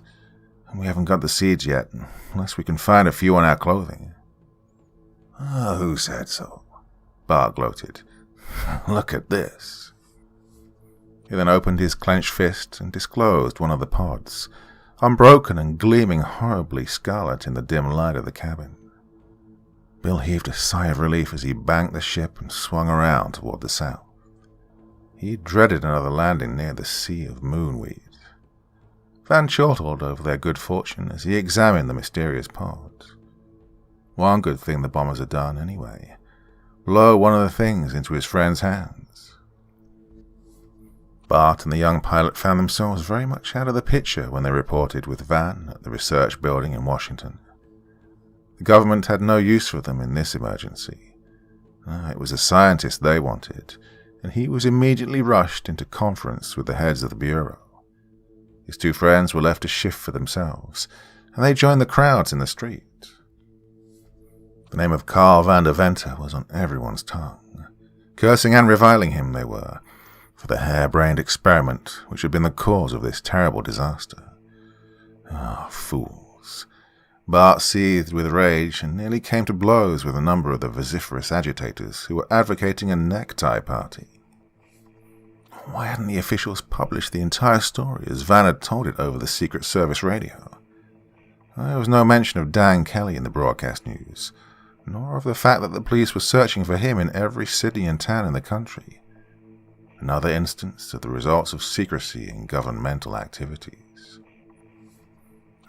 And we haven't got the seeds yet, unless we can find a few on our clothing." "Oh, who said so?" Bart gloated. "Look at this." He then opened his clenched fist and disclosed one of the pods, unbroken and gleaming horribly scarlet in the dim light of the cabin. Bill heaved a sigh of relief as he banked the ship and swung around toward the south. He dreaded another landing near the sea of moonweed. Van chortled over their good fortune as he examined the mysterious pod. One good thing the bombers had done, anyway. Blow one of the things into his friend's hands. Bart and the young pilot found themselves very much out of the picture when they reported with Van at the research building in Washington. The government had no use for them in this emergency. It was a scientist they wanted, and he was immediately rushed into conference with the heads of the Bureau. His two friends were left to shift for themselves, and they joined the crowds in the street. The name of Carl van der Venter was on everyone's tongue. Cursing and reviling him they were, for the harebrained experiment which had been the cause of this terrible disaster. Fools. Bart seethed with rage and nearly came to blows with a number of the vociferous agitators who were advocating a necktie party. Why hadn't the officials published the entire story as Van had told it over the Secret Service radio? There was no mention of Dan Kelly in the broadcast news, nor of the fact that the police were searching for him in every city and town in the country. Another instance of the results of secrecy in governmental activities.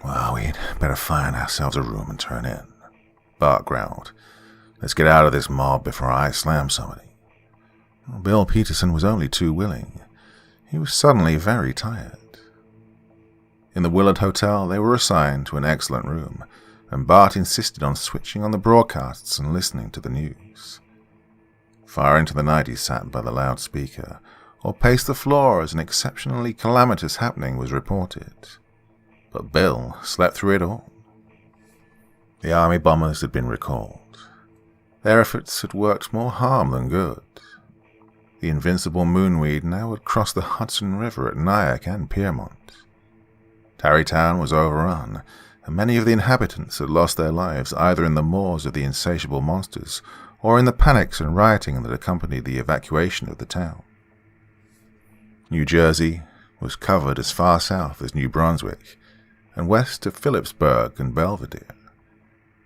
Well, we'd better find ourselves a room and turn in, Bart growled. Let's get out of this mob before I slam somebody. Bill Peterson was only too willing. He was suddenly very tired. In the Willard Hotel, they were assigned to an excellent room, and Bart insisted on switching on the broadcasts and listening to the news. Far into the night he sat by the loudspeaker, or paced the floor as an exceptionally calamitous happening was reported. But Bill slept through it all. The army bombers had been recalled. Their efforts had worked more harm than good. The invincible Moonweed now had crossed the Hudson River at Nyack and Piermont. Tarrytown was overrun, and many of the inhabitants had lost their lives either in the maws of the insatiable monsters or in the panics and rioting that accompanied the evacuation of the town. New Jersey was covered as far south as New Brunswick, and west of Phillipsburg and Belvedere.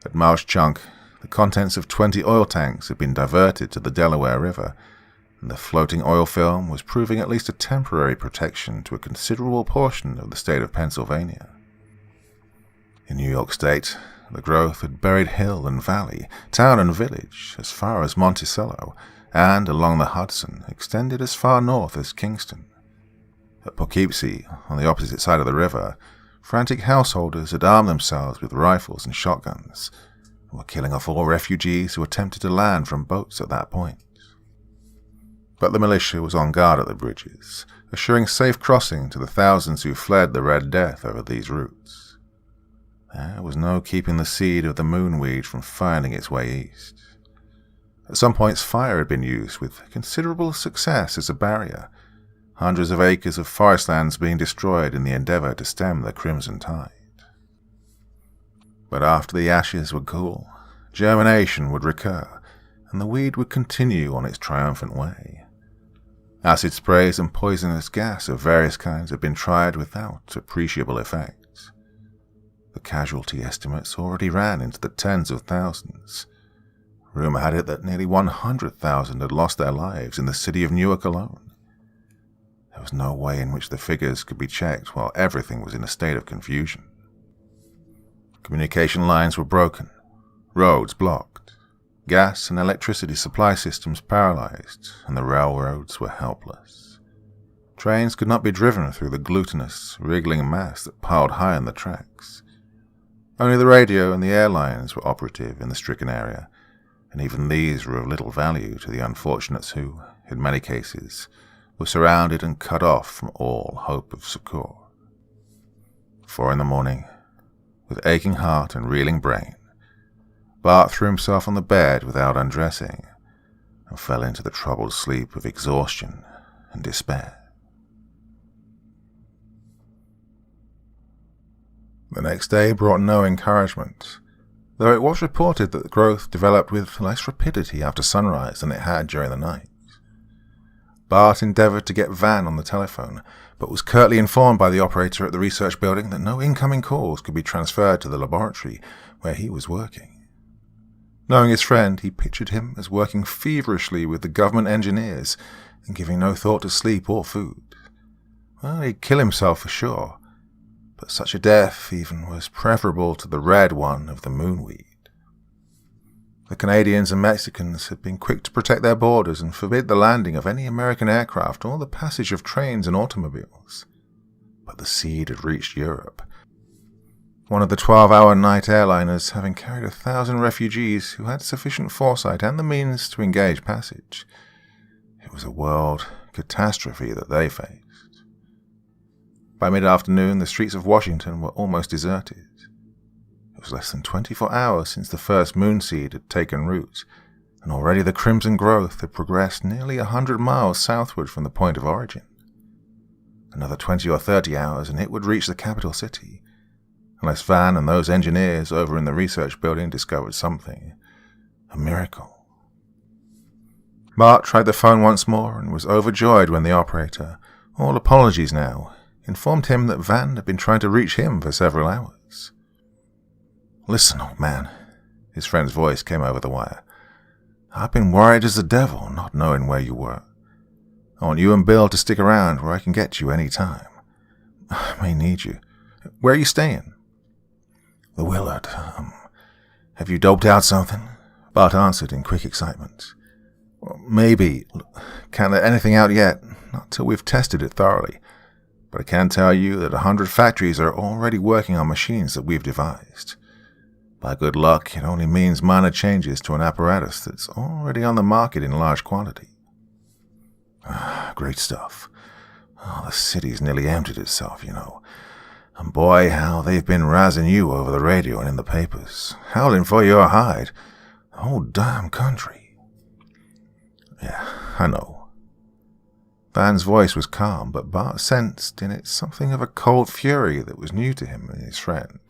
At Marsh Chunk, the contents of 20 oil tanks had been diverted to the Delaware River, and the floating oil film was proving at least a temporary protection to a considerable portion of the state of Pennsylvania. In New York State, the growth had buried hill and valley, town and village, as far as Monticello, and along the Hudson extended as far north as Kingston. At Poughkeepsie, on the opposite side of the river, frantic householders had armed themselves with rifles and shotguns, and were killing off all refugees who attempted to land from boats at that point. But the militia was on guard at the bridges, assuring safe crossing to the thousands who fled the Red Death over these routes. There was no keeping the seed of the Moonweed from finding its way east. At some points fire had been used with considerable success as a barrier, hundreds of acres of forestlands being destroyed in the endeavor to stem the crimson tide. But after the ashes would cool, germination would recur, and the weed would continue on its triumphant way. Acid sprays and poisonous gas of various kinds had been tried without appreciable effect. The casualty estimates already ran into the tens of thousands. Rumor had it that nearly 100,000 had lost their lives in the city of Newark alone. There was no way in which the figures could be checked while everything was in a state of confusion. Communication lines were broken, roads blocked, gas and electricity supply systems paralyzed, and the railroads were helpless. Trains could not be driven through the glutinous, wriggling mass that piled high on the tracks. Only the radio and the airlines were operative in the stricken area, and even these were of little value to the unfortunates who, in many cases, were surrounded and cut off from all hope of succor. 4 a.m, with aching heart and reeling brain, Bart threw himself on the bed without undressing, and fell into the troubled sleep of exhaustion and despair. The next day brought no encouragement, though it was reported that the growth developed with less rapidity after sunrise than it had during the night. Bart endeavored to get Van on the telephone, but was curtly informed by the operator at the research building that no incoming calls could be transferred to the laboratory where he was working. Knowing his friend, he pictured him as working feverishly with the government engineers and giving no thought to sleep or food. Well, he'd kill himself for sure, but such a death even was preferable to the red one of the moonweed. The Canadians and Mexicans had been quick to protect their borders and forbid the landing of any American aircraft or the passage of trains and automobiles. But the seed had reached Europe. One of the 12-hour night airliners having carried 1,000 refugees who had sufficient foresight and the means to engage passage. It was a world catastrophe that they faced. By mid-afternoon, the streets of Washington were almost deserted. It was less than 24 hours since the first moonseed had taken root, and already the crimson growth had progressed nearly 100 miles southward from the point of origin. Another 20 or 30 hours and it would reach the capital city, unless Van and those engineers over in the research building discovered something. A miracle. Bart tried the phone once more and was overjoyed when the operator, all apologies now, informed him that Van had been trying to reach him for several hours. "Listen, old man," his friend's voice came over the wire. "I've been worried as the devil, not knowing where you were. I want you and Bill to stick around where I can get you any time. I may need you. Where are you staying?" "The Willard. Have you doped out something?" Bart answered in quick excitement. "Well, maybe. Can't let anything out yet, not till we've tested it thoroughly. But I can tell you that 100 factories are already working on machines that we've devised. By good luck, it only means minor changes to an apparatus that's already on the market in large quantity." "Great stuff. Oh, the city's nearly emptied itself, you know. And boy, how they've been razzing you over the radio and in the papers, howling for your hide. The whole damn country." "Yeah, I know." Van's voice was calm, but Bart sensed in it something of a cold fury that was new to him and his friend.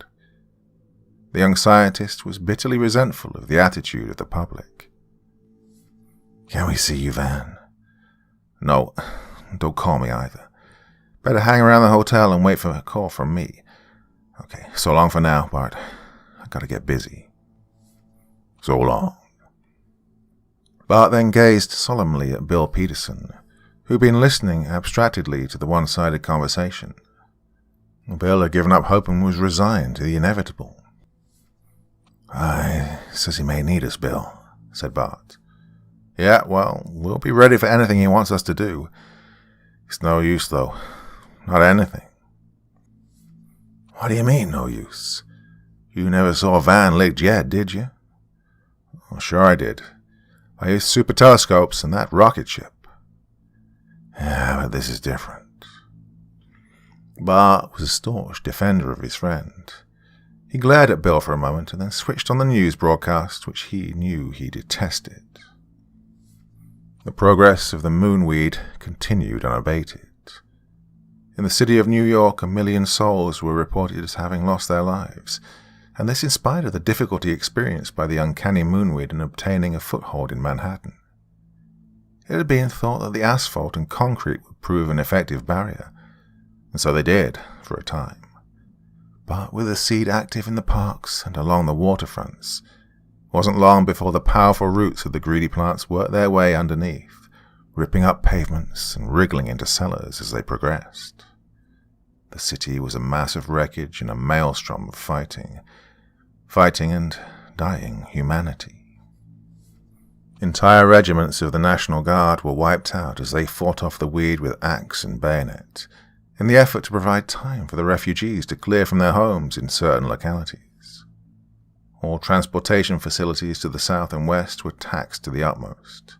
The young scientist was bitterly resentful of the attitude of the public. "Can we see you, Van?" "No, don't call me either. Better hang around the hotel and wait for a call from me. Okay, so long for now, Bart. I gotta get busy." "So long." Bart then gazed solemnly at Bill Peterson, who'd been listening abstractedly to the one-sided conversation. Bill had given up hope and was resigned to the inevitable. "I says he may need us, Bill," said Bart. "Yeah, well, we'll be ready for anything he wants us to do. It's no use, though. Not anything." "What do you mean, no use? You never saw Van licked yet, did you?" "Oh, sure I did. I used super telescopes and that rocket ship." "Yeah, but this is different." Bart was a staunch defender of his friend. He glared at Bill for a moment and then switched on the news broadcast, which he knew he detested. The progress of the moonweed continued unabated. In the city of New York, 1 million souls were reported as having lost their lives, and this in spite of the difficulty experienced by the uncanny moonweed in obtaining a foothold in Manhattan. It had been thought that the asphalt and concrete would prove an effective barrier, and so they did, for a time. But with the seed active in the parks and along the waterfronts, it wasn't long before the powerful roots of the greedy plants worked their way underneath, ripping up pavements and wriggling into cellars as they progressed. The city was a mass of wreckage and a maelstrom of fighting and dying humanity. Entire regiments of the National Guard were wiped out as they fought off the weed with axe and bayonet, in the effort to provide time for the refugees to clear from their homes in certain localities. All transportation facilities to the south and west were taxed to the utmost.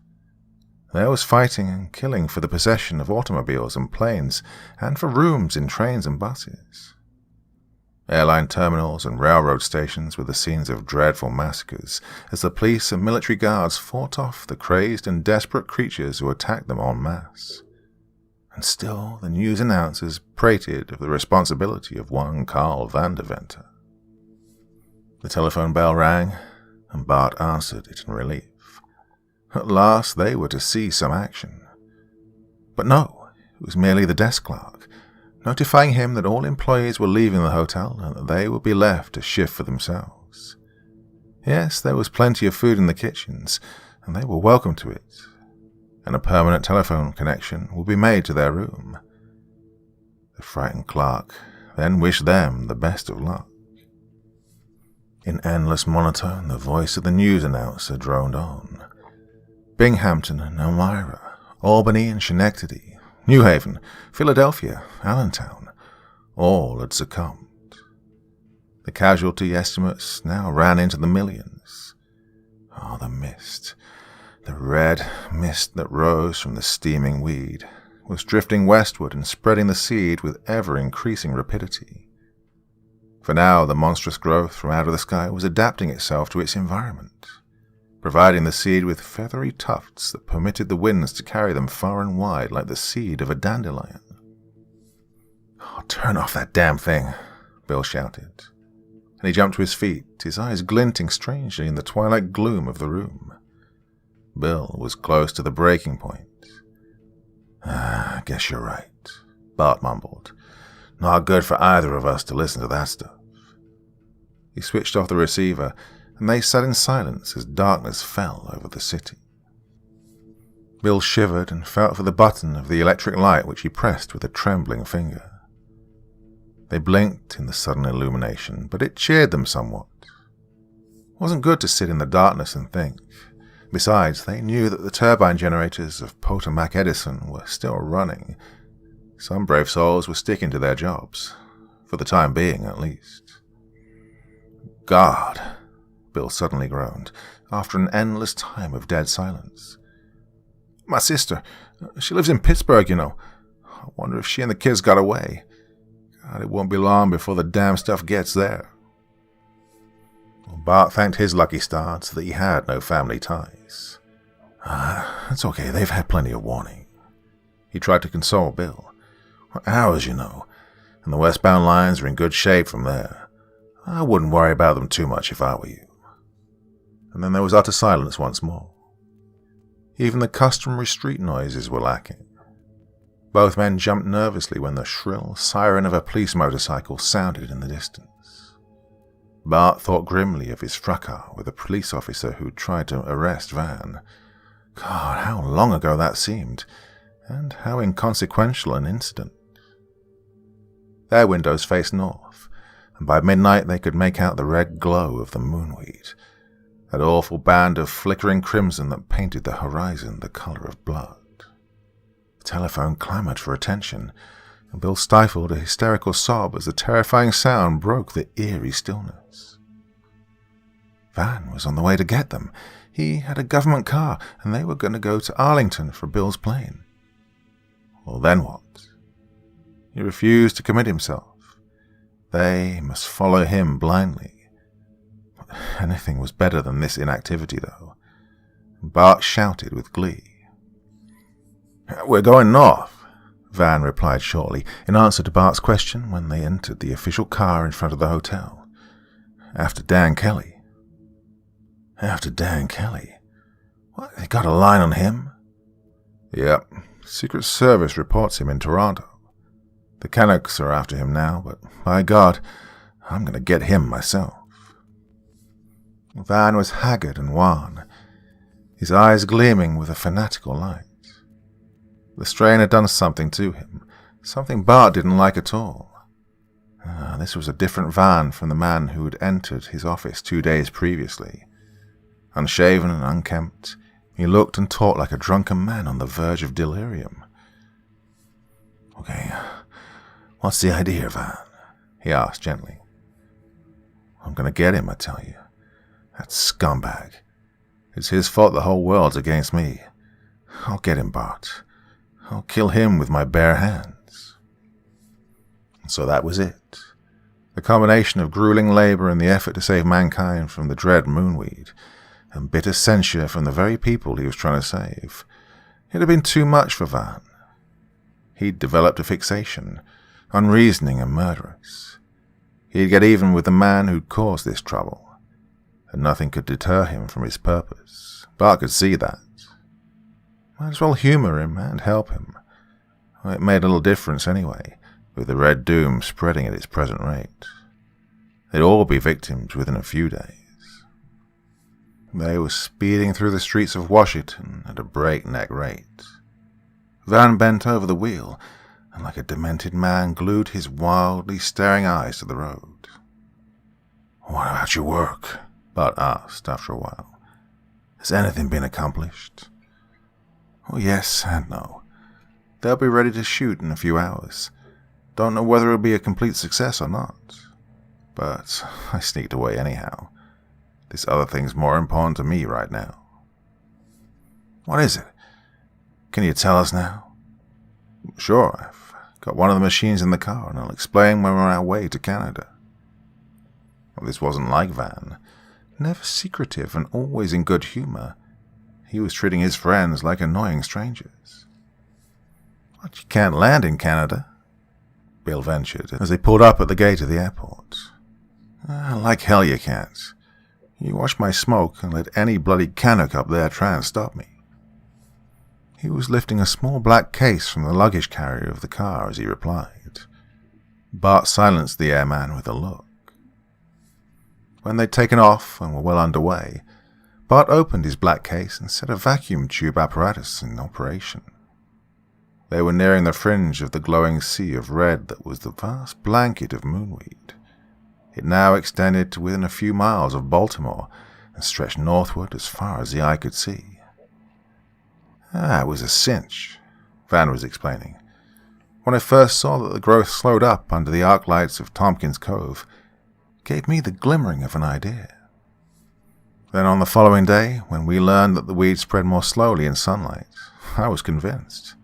There was fighting and killing for the possession of automobiles and planes, and for rooms in trains and buses. Airline terminals and railroad stations were the scenes of dreadful massacres, as the police and military guards fought off the crazed and desperate creatures who attacked them en masse. And still the news announcers prated of the responsibility of one Carl Vandeventer. The telephone bell rang, and Bart answered it in relief. At last they were to see some action. But no, it was merely the desk clerk, notifying him that all employees were leaving the hotel and that they would be left to shift for themselves. Yes, there was plenty of food in the kitchens, and they were welcome to it, and a permanent telephone connection would be made to their room. The frightened clerk then wished them the best of luck. In endless monotone, the voice of the news announcer droned on. Binghamton and Elmira, Albany and Schenectady, New Haven, Philadelphia, Allentown, all had succumbed. The casualty estimates now ran into the millions. Oh, the mist, the red mist that rose from the steaming weed, was drifting westward and spreading the seed with ever-increasing rapidity. For now, the monstrous growth from out of the sky was adapting itself to its environment, providing the seed with feathery tufts that permitted the winds to carry them far and wide like the seed of a dandelion. "Oh, turn off that damn thing," Bill shouted, and he jumped to his feet, his eyes glinting strangely in the twilight gloom of the room. Bill was close to the breaking point. "I guess you're right," Bart mumbled. "Not good for either of us to listen to that stuff." He switched off the receiver, and they sat in silence as darkness fell over the city. Bill shivered and felt for the button of the electric light which he pressed with a trembling finger. They blinked in the sudden illumination, but it cheered them somewhat. It wasn't good to sit in the darkness and think. Besides, they knew that the turbine generators of Potomac Edison were still running. Some brave souls were sticking to their jobs, for the time being at least. "God," Bill suddenly groaned, after an endless time of dead silence. "My sister, she lives in Pittsburgh, you know. I wonder if she and the kids got away. God, it won't be long before the damn stuff gets there." Bart thanked his lucky stars that he had no family ties. It's okay, they've had plenty of warning." He tried to console Bill. "Hours, you know, and the westbound lines are in good shape from there. I wouldn't worry about them too much if I were you." And then there was utter silence once more. Even the customary street noises were lacking. Both men jumped nervously when the shrill siren of a police motorcycle sounded in the distance. Bart thought grimly of his fracas with a police officer who'd tried to arrest Van. God, how long ago that seemed, and how inconsequential an incident. Their windows faced north, and by midnight they could make out the red glow of the moonweed, that awful band of flickering crimson that painted the horizon the color of blood. The telephone clamored for attention, and Bill stifled a hysterical sob as the terrifying sound broke the eerie stillness. Van was on the way to get them. He had a government car, and they were going to go to Arlington for Bill's plane. Well, then what? He refused to commit himself. They must follow him blindly. Anything was better than this inactivity, though. Bart shouted with glee. "We're going north," Van replied shortly, in answer to Bart's question when they entered the official car in front of the hotel. "After Dan Kelly." "After Dan Kelly? What, they got a line on him?" "Yep. Secret Service reports him in Toronto. The Canucks are after him now, but by God, I'm going to get him myself." Van was haggard and wan, his eyes gleaming with a fanatical light. The strain had done something to him, something Bart didn't like at all. This was a different Van from the man who had entered his office 2 days previously. Unshaven and unkempt, he looked and talked like a drunken man on the verge of delirium. "Okay, what's the idea, Van?" he asked gently. "I'm going to get him, I tell you. That scumbag. It's his fault the whole world's against me. I'll get him, Bart. I'll kill him with my bare hands." So that was it. The combination of grueling labor and the effort to save mankind from the dread moonweed, and bitter censure from the very people he was trying to save. It had been too much for Van. He'd developed a fixation, unreasoning and murderous. He'd get even with the man who'd caused this trouble, and nothing could deter him from his purpose. Bart could see that. Might as well humor him and help him. It made little difference anyway, with the red doom spreading at its present rate. They'd all be victims within a few days. They were speeding through the streets of Washington at a breakneck rate. Van bent over the wheel, and like a demented man glued his wildly staring eyes to the road. "What about your work?" Bart asked after a while. "Has anything been accomplished?" "Oh, yes and no. They'll be ready to shoot in a few hours. Don't know whether it'll be a complete success or not. But I sneaked away anyhow. This other thing's more important to me right now." "What is it? Can you tell us now?" "Sure, I've got one of the machines in the car, and I'll explain when we're on our way to Canada." Well, this wasn't like Van. Never secretive and always in good humor. He was treating his friends like annoying strangers. "But you can't land in Canada," Bill ventured as they pulled up at the gate of the airport. "Like hell you can't. You watch my smoke and let any bloody Canuck up there try and stop me." He was lifting a small black case from the luggage carrier of the car as he replied. Bart silenced the airman with a look. When they'd taken off and were well underway, Bart opened his black case and set a vacuum tube apparatus in operation. They were nearing the fringe of the glowing sea of red that was the vast blanket of moonweed. It now extended to within a few miles of Baltimore and stretched northward as far as the eye could see. It was a cinch," Van was explaining. "When I first saw that the growth slowed up under the arc lights of Tompkins Cove, it gave me the glimmering of an idea. Then on the following day, when we learned that the weed spread more slowly in sunlight, I was convinced.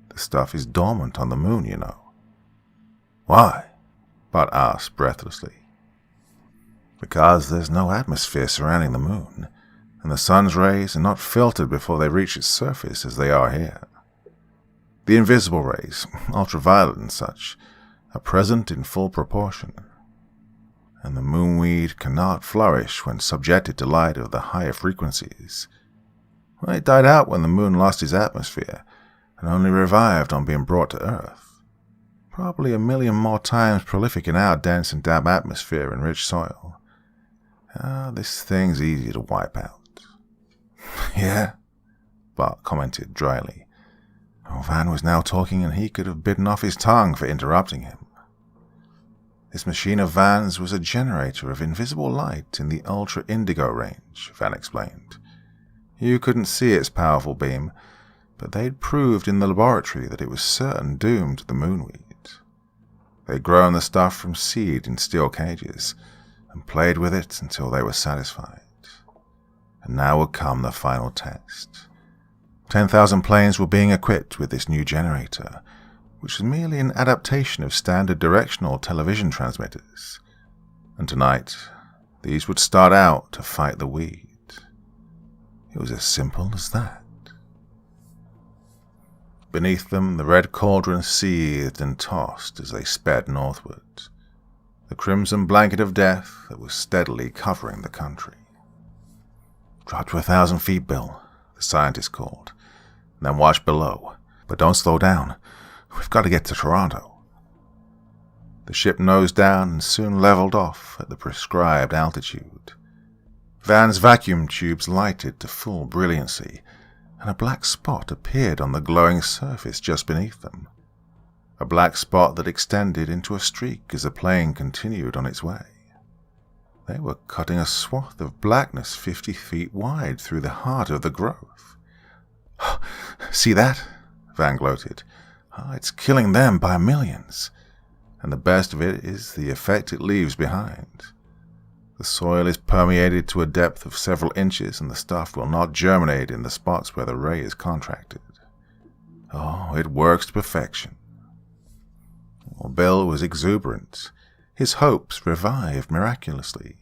The stuff is dormant on the moon, you know." "Why?" Bart asked breathlessly. "Because there's no atmosphere surrounding the moon, and the sun's rays are not filtered before they reach its surface as they are here. The invisible rays, ultraviolet and such, are present in full proportion, and the moonweed cannot flourish when subjected to light of the higher frequencies. Well, it died out when the moon lost its atmosphere, and only revived on being brought to Earth. Probably 1,000,000 more times prolific in our dense and damp atmosphere and rich soil. This thing's easy to wipe out." "Yeah?" Bart commented dryly. Van was now talking, and he could have bitten off his tongue for interrupting him. "This machine of Van's was a generator of invisible light in the ultra-indigo range," Van explained. "You couldn't see its powerful beam, but they'd proved in the laboratory that it was certain doom to the moonweed. They'd grown the stuff from seed in steel cages, and played with it until they were satisfied. And now would come the final test. 10,000 planes were being equipped with this new generator, which was merely an adaptation of standard directional television transmitters. And tonight, these would start out to fight the weed. It was as simple as that. Beneath them, the red cauldron seethed and tossed as they sped northward, the crimson blanket of death that was steadily covering the country. "Drop to 1,000 feet, Bill," the scientist called. "Then watch below, but don't slow down. We've got to get to Toronto." The ship nosed down and soon leveled off at the prescribed altitude. Van's vacuum tubes lighted to full brilliancy, and a black spot appeared on the glowing surface just beneath them. A black spot that extended into a streak as the plane continued on its way. They were cutting a swath of blackness 50 feet wide through the heart of the growth. "See that?" Van gloated. "It's killing them by millions. And the best of it is the effect it leaves behind. The soil is permeated to a depth of several inches, and the stuff will not germinate in the spots where the ray is contracted. Oh, it works to perfection." Well, Bill was exuberant. His hopes revived miraculously.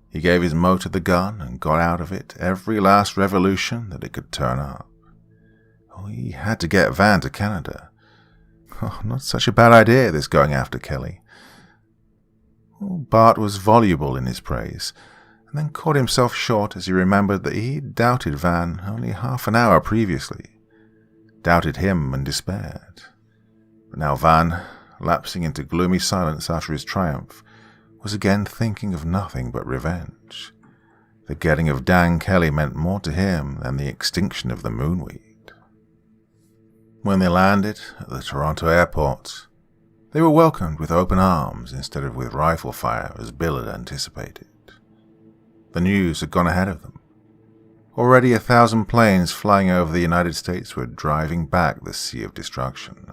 He gave his motor the gun and got out of it every last revolution that it could turn up. He had to get Van to Canada. Not such a bad idea, this going after Kelly. Bart was voluble in his praise, and then caught himself short as he remembered that he'd doubted Van only half an hour previously. Doubted him and despaired. But now Van, lapsing into gloomy silence after his triumph, was again thinking of nothing but revenge. The getting of Dan Kelly meant more to him than the extinction of the moonweed. When they landed at the Toronto airport, they were welcomed with open arms instead of with rifle fire as Bill had anticipated. The news had gone ahead of them. Already 1,000 planes flying over the United States were driving back the sea of destruction.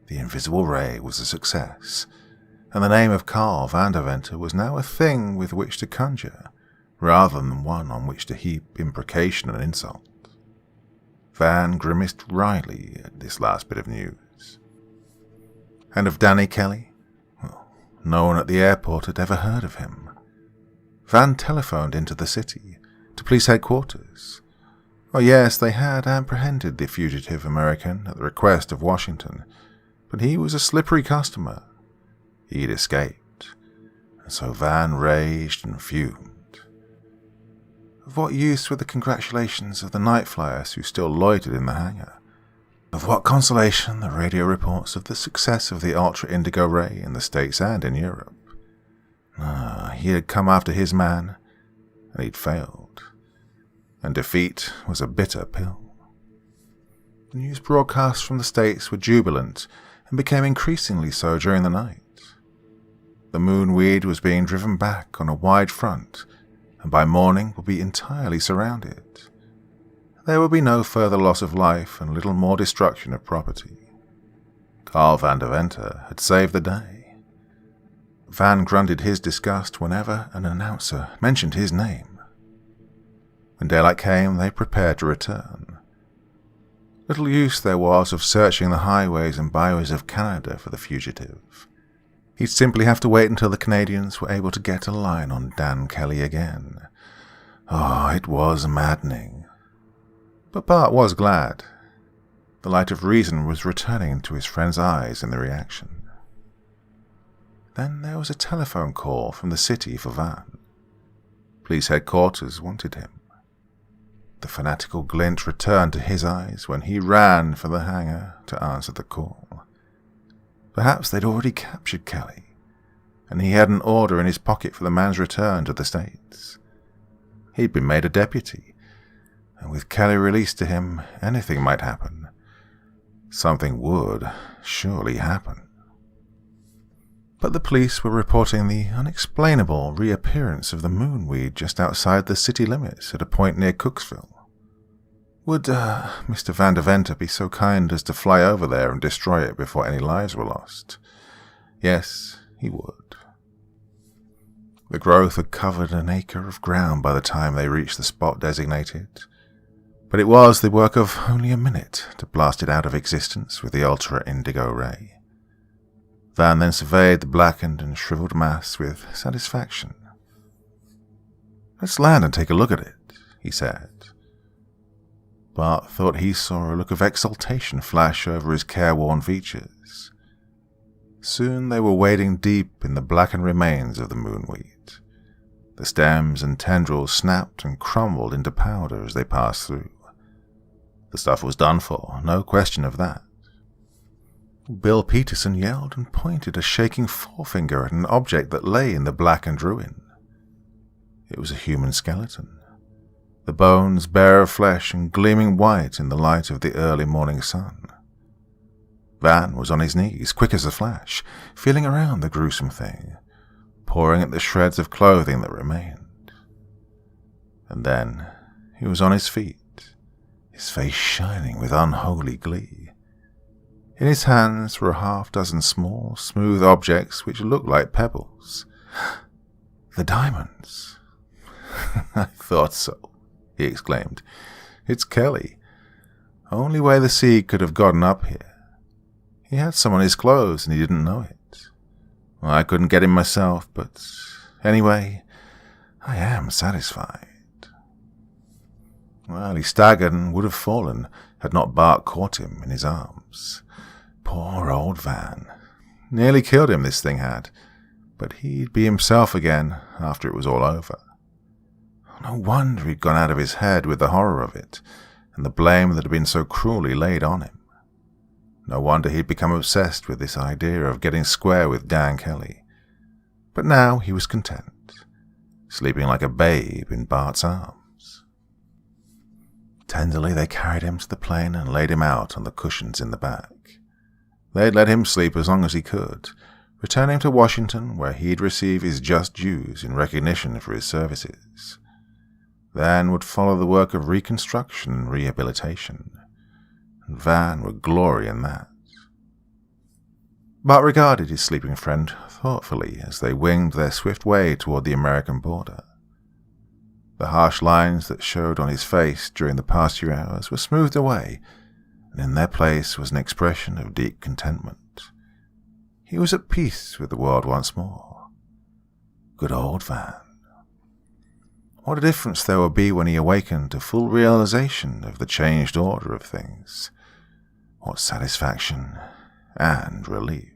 The invisible ray was a success, and the name of Carl Vanderventer was now a thing with which to conjure, rather than one on which to heap imprecation and insult. Van grimaced wryly at this last bit of news. And of Danny Kelly? Well, no one at the airport had ever heard of him. Van telephoned into the city, to police headquarters. Oh yes, they had apprehended the fugitive American at the request of Washington, but he was a slippery customer. He'd escaped, and so Van raged and fumed. Of what use were the congratulations of the night flyers who still loitered in the hangar? Of what consolation the radio reports of the success of the ultra-indigo ray in the States and in Europe? He had come after his man, and he'd failed. And defeat was a bitter pill. The news broadcasts from the States were jubilant and became increasingly so during the night. The moonweed was being driven back on a wide front, and by morning would be entirely surrounded. There would be no further loss of life and little more destruction of property. Carl Vanderventer had saved the day. Van grunted his disgust whenever an announcer mentioned his name. When daylight came, they prepared to return. Little use there was of searching the highways and byways of Canada for the fugitive. He'd simply have to wait until the Canadians were able to get a line on Dan Kelly again. Oh, it was maddening. But Bart was glad. The light of reason was returning to his friend's eyes in the reaction. Then there was a telephone call from the city for Van. Police headquarters wanted him. The fanatical glint returned to his eyes when he ran for the hangar to answer the call. Perhaps they'd already captured Kelly, and he had an order in his pocket for the man's return to the States. He'd been made a deputy, and with Kelly released to him, anything might happen. Something would surely happen. But the police were reporting the unexplainable reappearance of the moonweed just outside the city limits at a point near Cooksville. Would Mr. Vanderventer be so kind as to fly over there and destroy it before any lives were lost? Yes, he would. The growth had covered an acre of ground by the time they reached the spot designated, but it was the work of only a minute to blast it out of existence with the ultra-indigo ray. Van then surveyed the blackened and shriveled mass with satisfaction. "Let's land and take a look at it," he said. Bart thought he saw a look of exultation flash over his careworn features. Soon they were wading deep in the blackened remains of the moonweed. The stems and tendrils snapped and crumbled into powder as they passed through. The stuff was done for, no question of that. Bill Peterson yelled and pointed a shaking forefinger at an object that lay in the blackened ruin. It was a human skeleton, the bones bare of flesh and gleaming white in the light of the early morning sun. Van was on his knees, quick as a flash, feeling around the gruesome thing, pawing at the shreds of clothing that remained. And then he was on his feet, his face shining with unholy glee. In his hands were a half-dozen small, smooth objects which looked like pebbles. The diamonds! "I thought so," he exclaimed. "It's Kelly. Only way the seed could have gotten up here. He had some on his clothes and he didn't know it. Well, I couldn't get him myself, but anyway, I am satisfied." Well, he staggered and would have fallen had not Bart caught him in his arms. Poor old Van. Nearly killed him, this thing had, but he'd be himself again after it was all over. No wonder he'd gone out of his head with the horror of it, and the blame that had been so cruelly laid on him. No wonder he'd become obsessed with this idea of getting square with Dan Kelly. But now he was content, sleeping like a babe in Bart's arms. Tenderly they carried him to the plane and laid him out on the cushions in the back. They'd let him sleep as long as he could, returning to Washington where he'd receive his just dues in recognition for his services. Then would follow the work of reconstruction and rehabilitation, and Van would glory in that. Bart regarded his sleeping friend thoughtfully as they winged their swift way toward the American border. The harsh lines that showed on his face during the past few hours were smoothed away, and in their place was an expression of deep contentment. He was at peace with the world once more. Good old Van. What a difference there would be when he awakened to full realization of the changed order of things. What satisfaction and relief.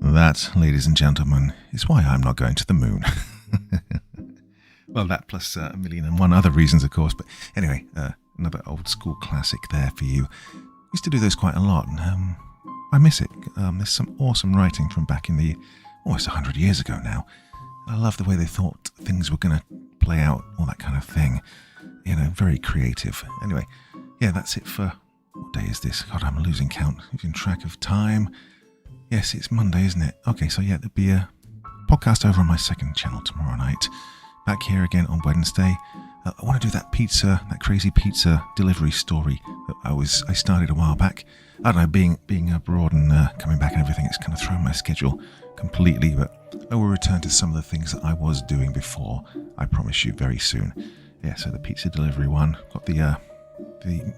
That, ladies and gentlemen, is why I'm not going to the moon. Well, that plus a million and one other reasons, of course. But anyway, another old school classic there for you. Used to do those quite a lot, and I miss it. There's some awesome writing from back in the almost 100 years ago now. I love the way they thought things were going to play out, all that kind of thing. You know, very creative. Anyway, yeah, that's it for... What day is this? God, I'm losing count, losing track of time. Yes, it's Monday, isn't it? Okay, so yeah, there'll be a podcast over on my second channel tomorrow night. Back here again on Wednesday. I want to do that crazy pizza delivery story that I started a while back. I don't know, being abroad and coming back and everything, it's kind of thrown my schedule completely, but I will return to some of the things that I was doing before, I promise you, very soon. Yeah, so the pizza delivery one, got the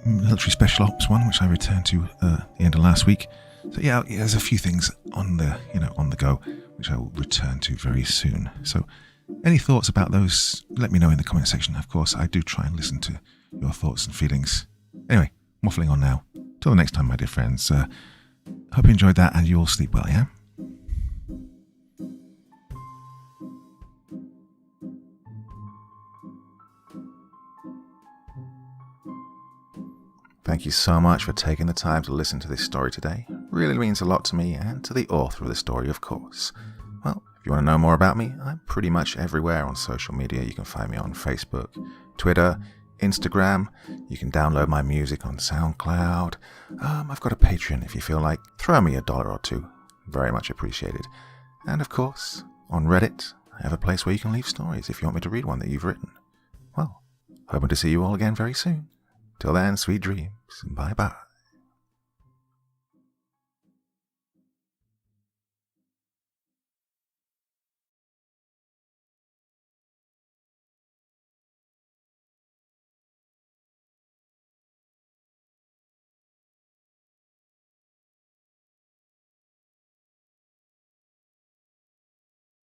military special ops one, which I returned to the end of last week. So yeah, there's a few things on the go, which I will return to very soon. So any thoughts about those, let me know in the comment section. Of course, I do try and listen to your thoughts and feelings. Anyway, waffling on now. Till the next time, my dear friends. Hope you enjoyed that and you all sleep well, yeah? Thank you so much for taking the time to listen to this story today. It really means a lot to me and to the author of the story, of course. Well, if you want to know more about me, I'm pretty much everywhere on social media. You can find me on Facebook, Twitter, Instagram. You can download my music on SoundCloud. I've got a Patreon if you feel like. Throw me $1 or $2. Very much appreciated. And of course, on Reddit, I have a place where you can leave stories if you want me to read one that you've written. Well, hoping to see you all again very soon. Till then, sweet dreams. Bye-bye.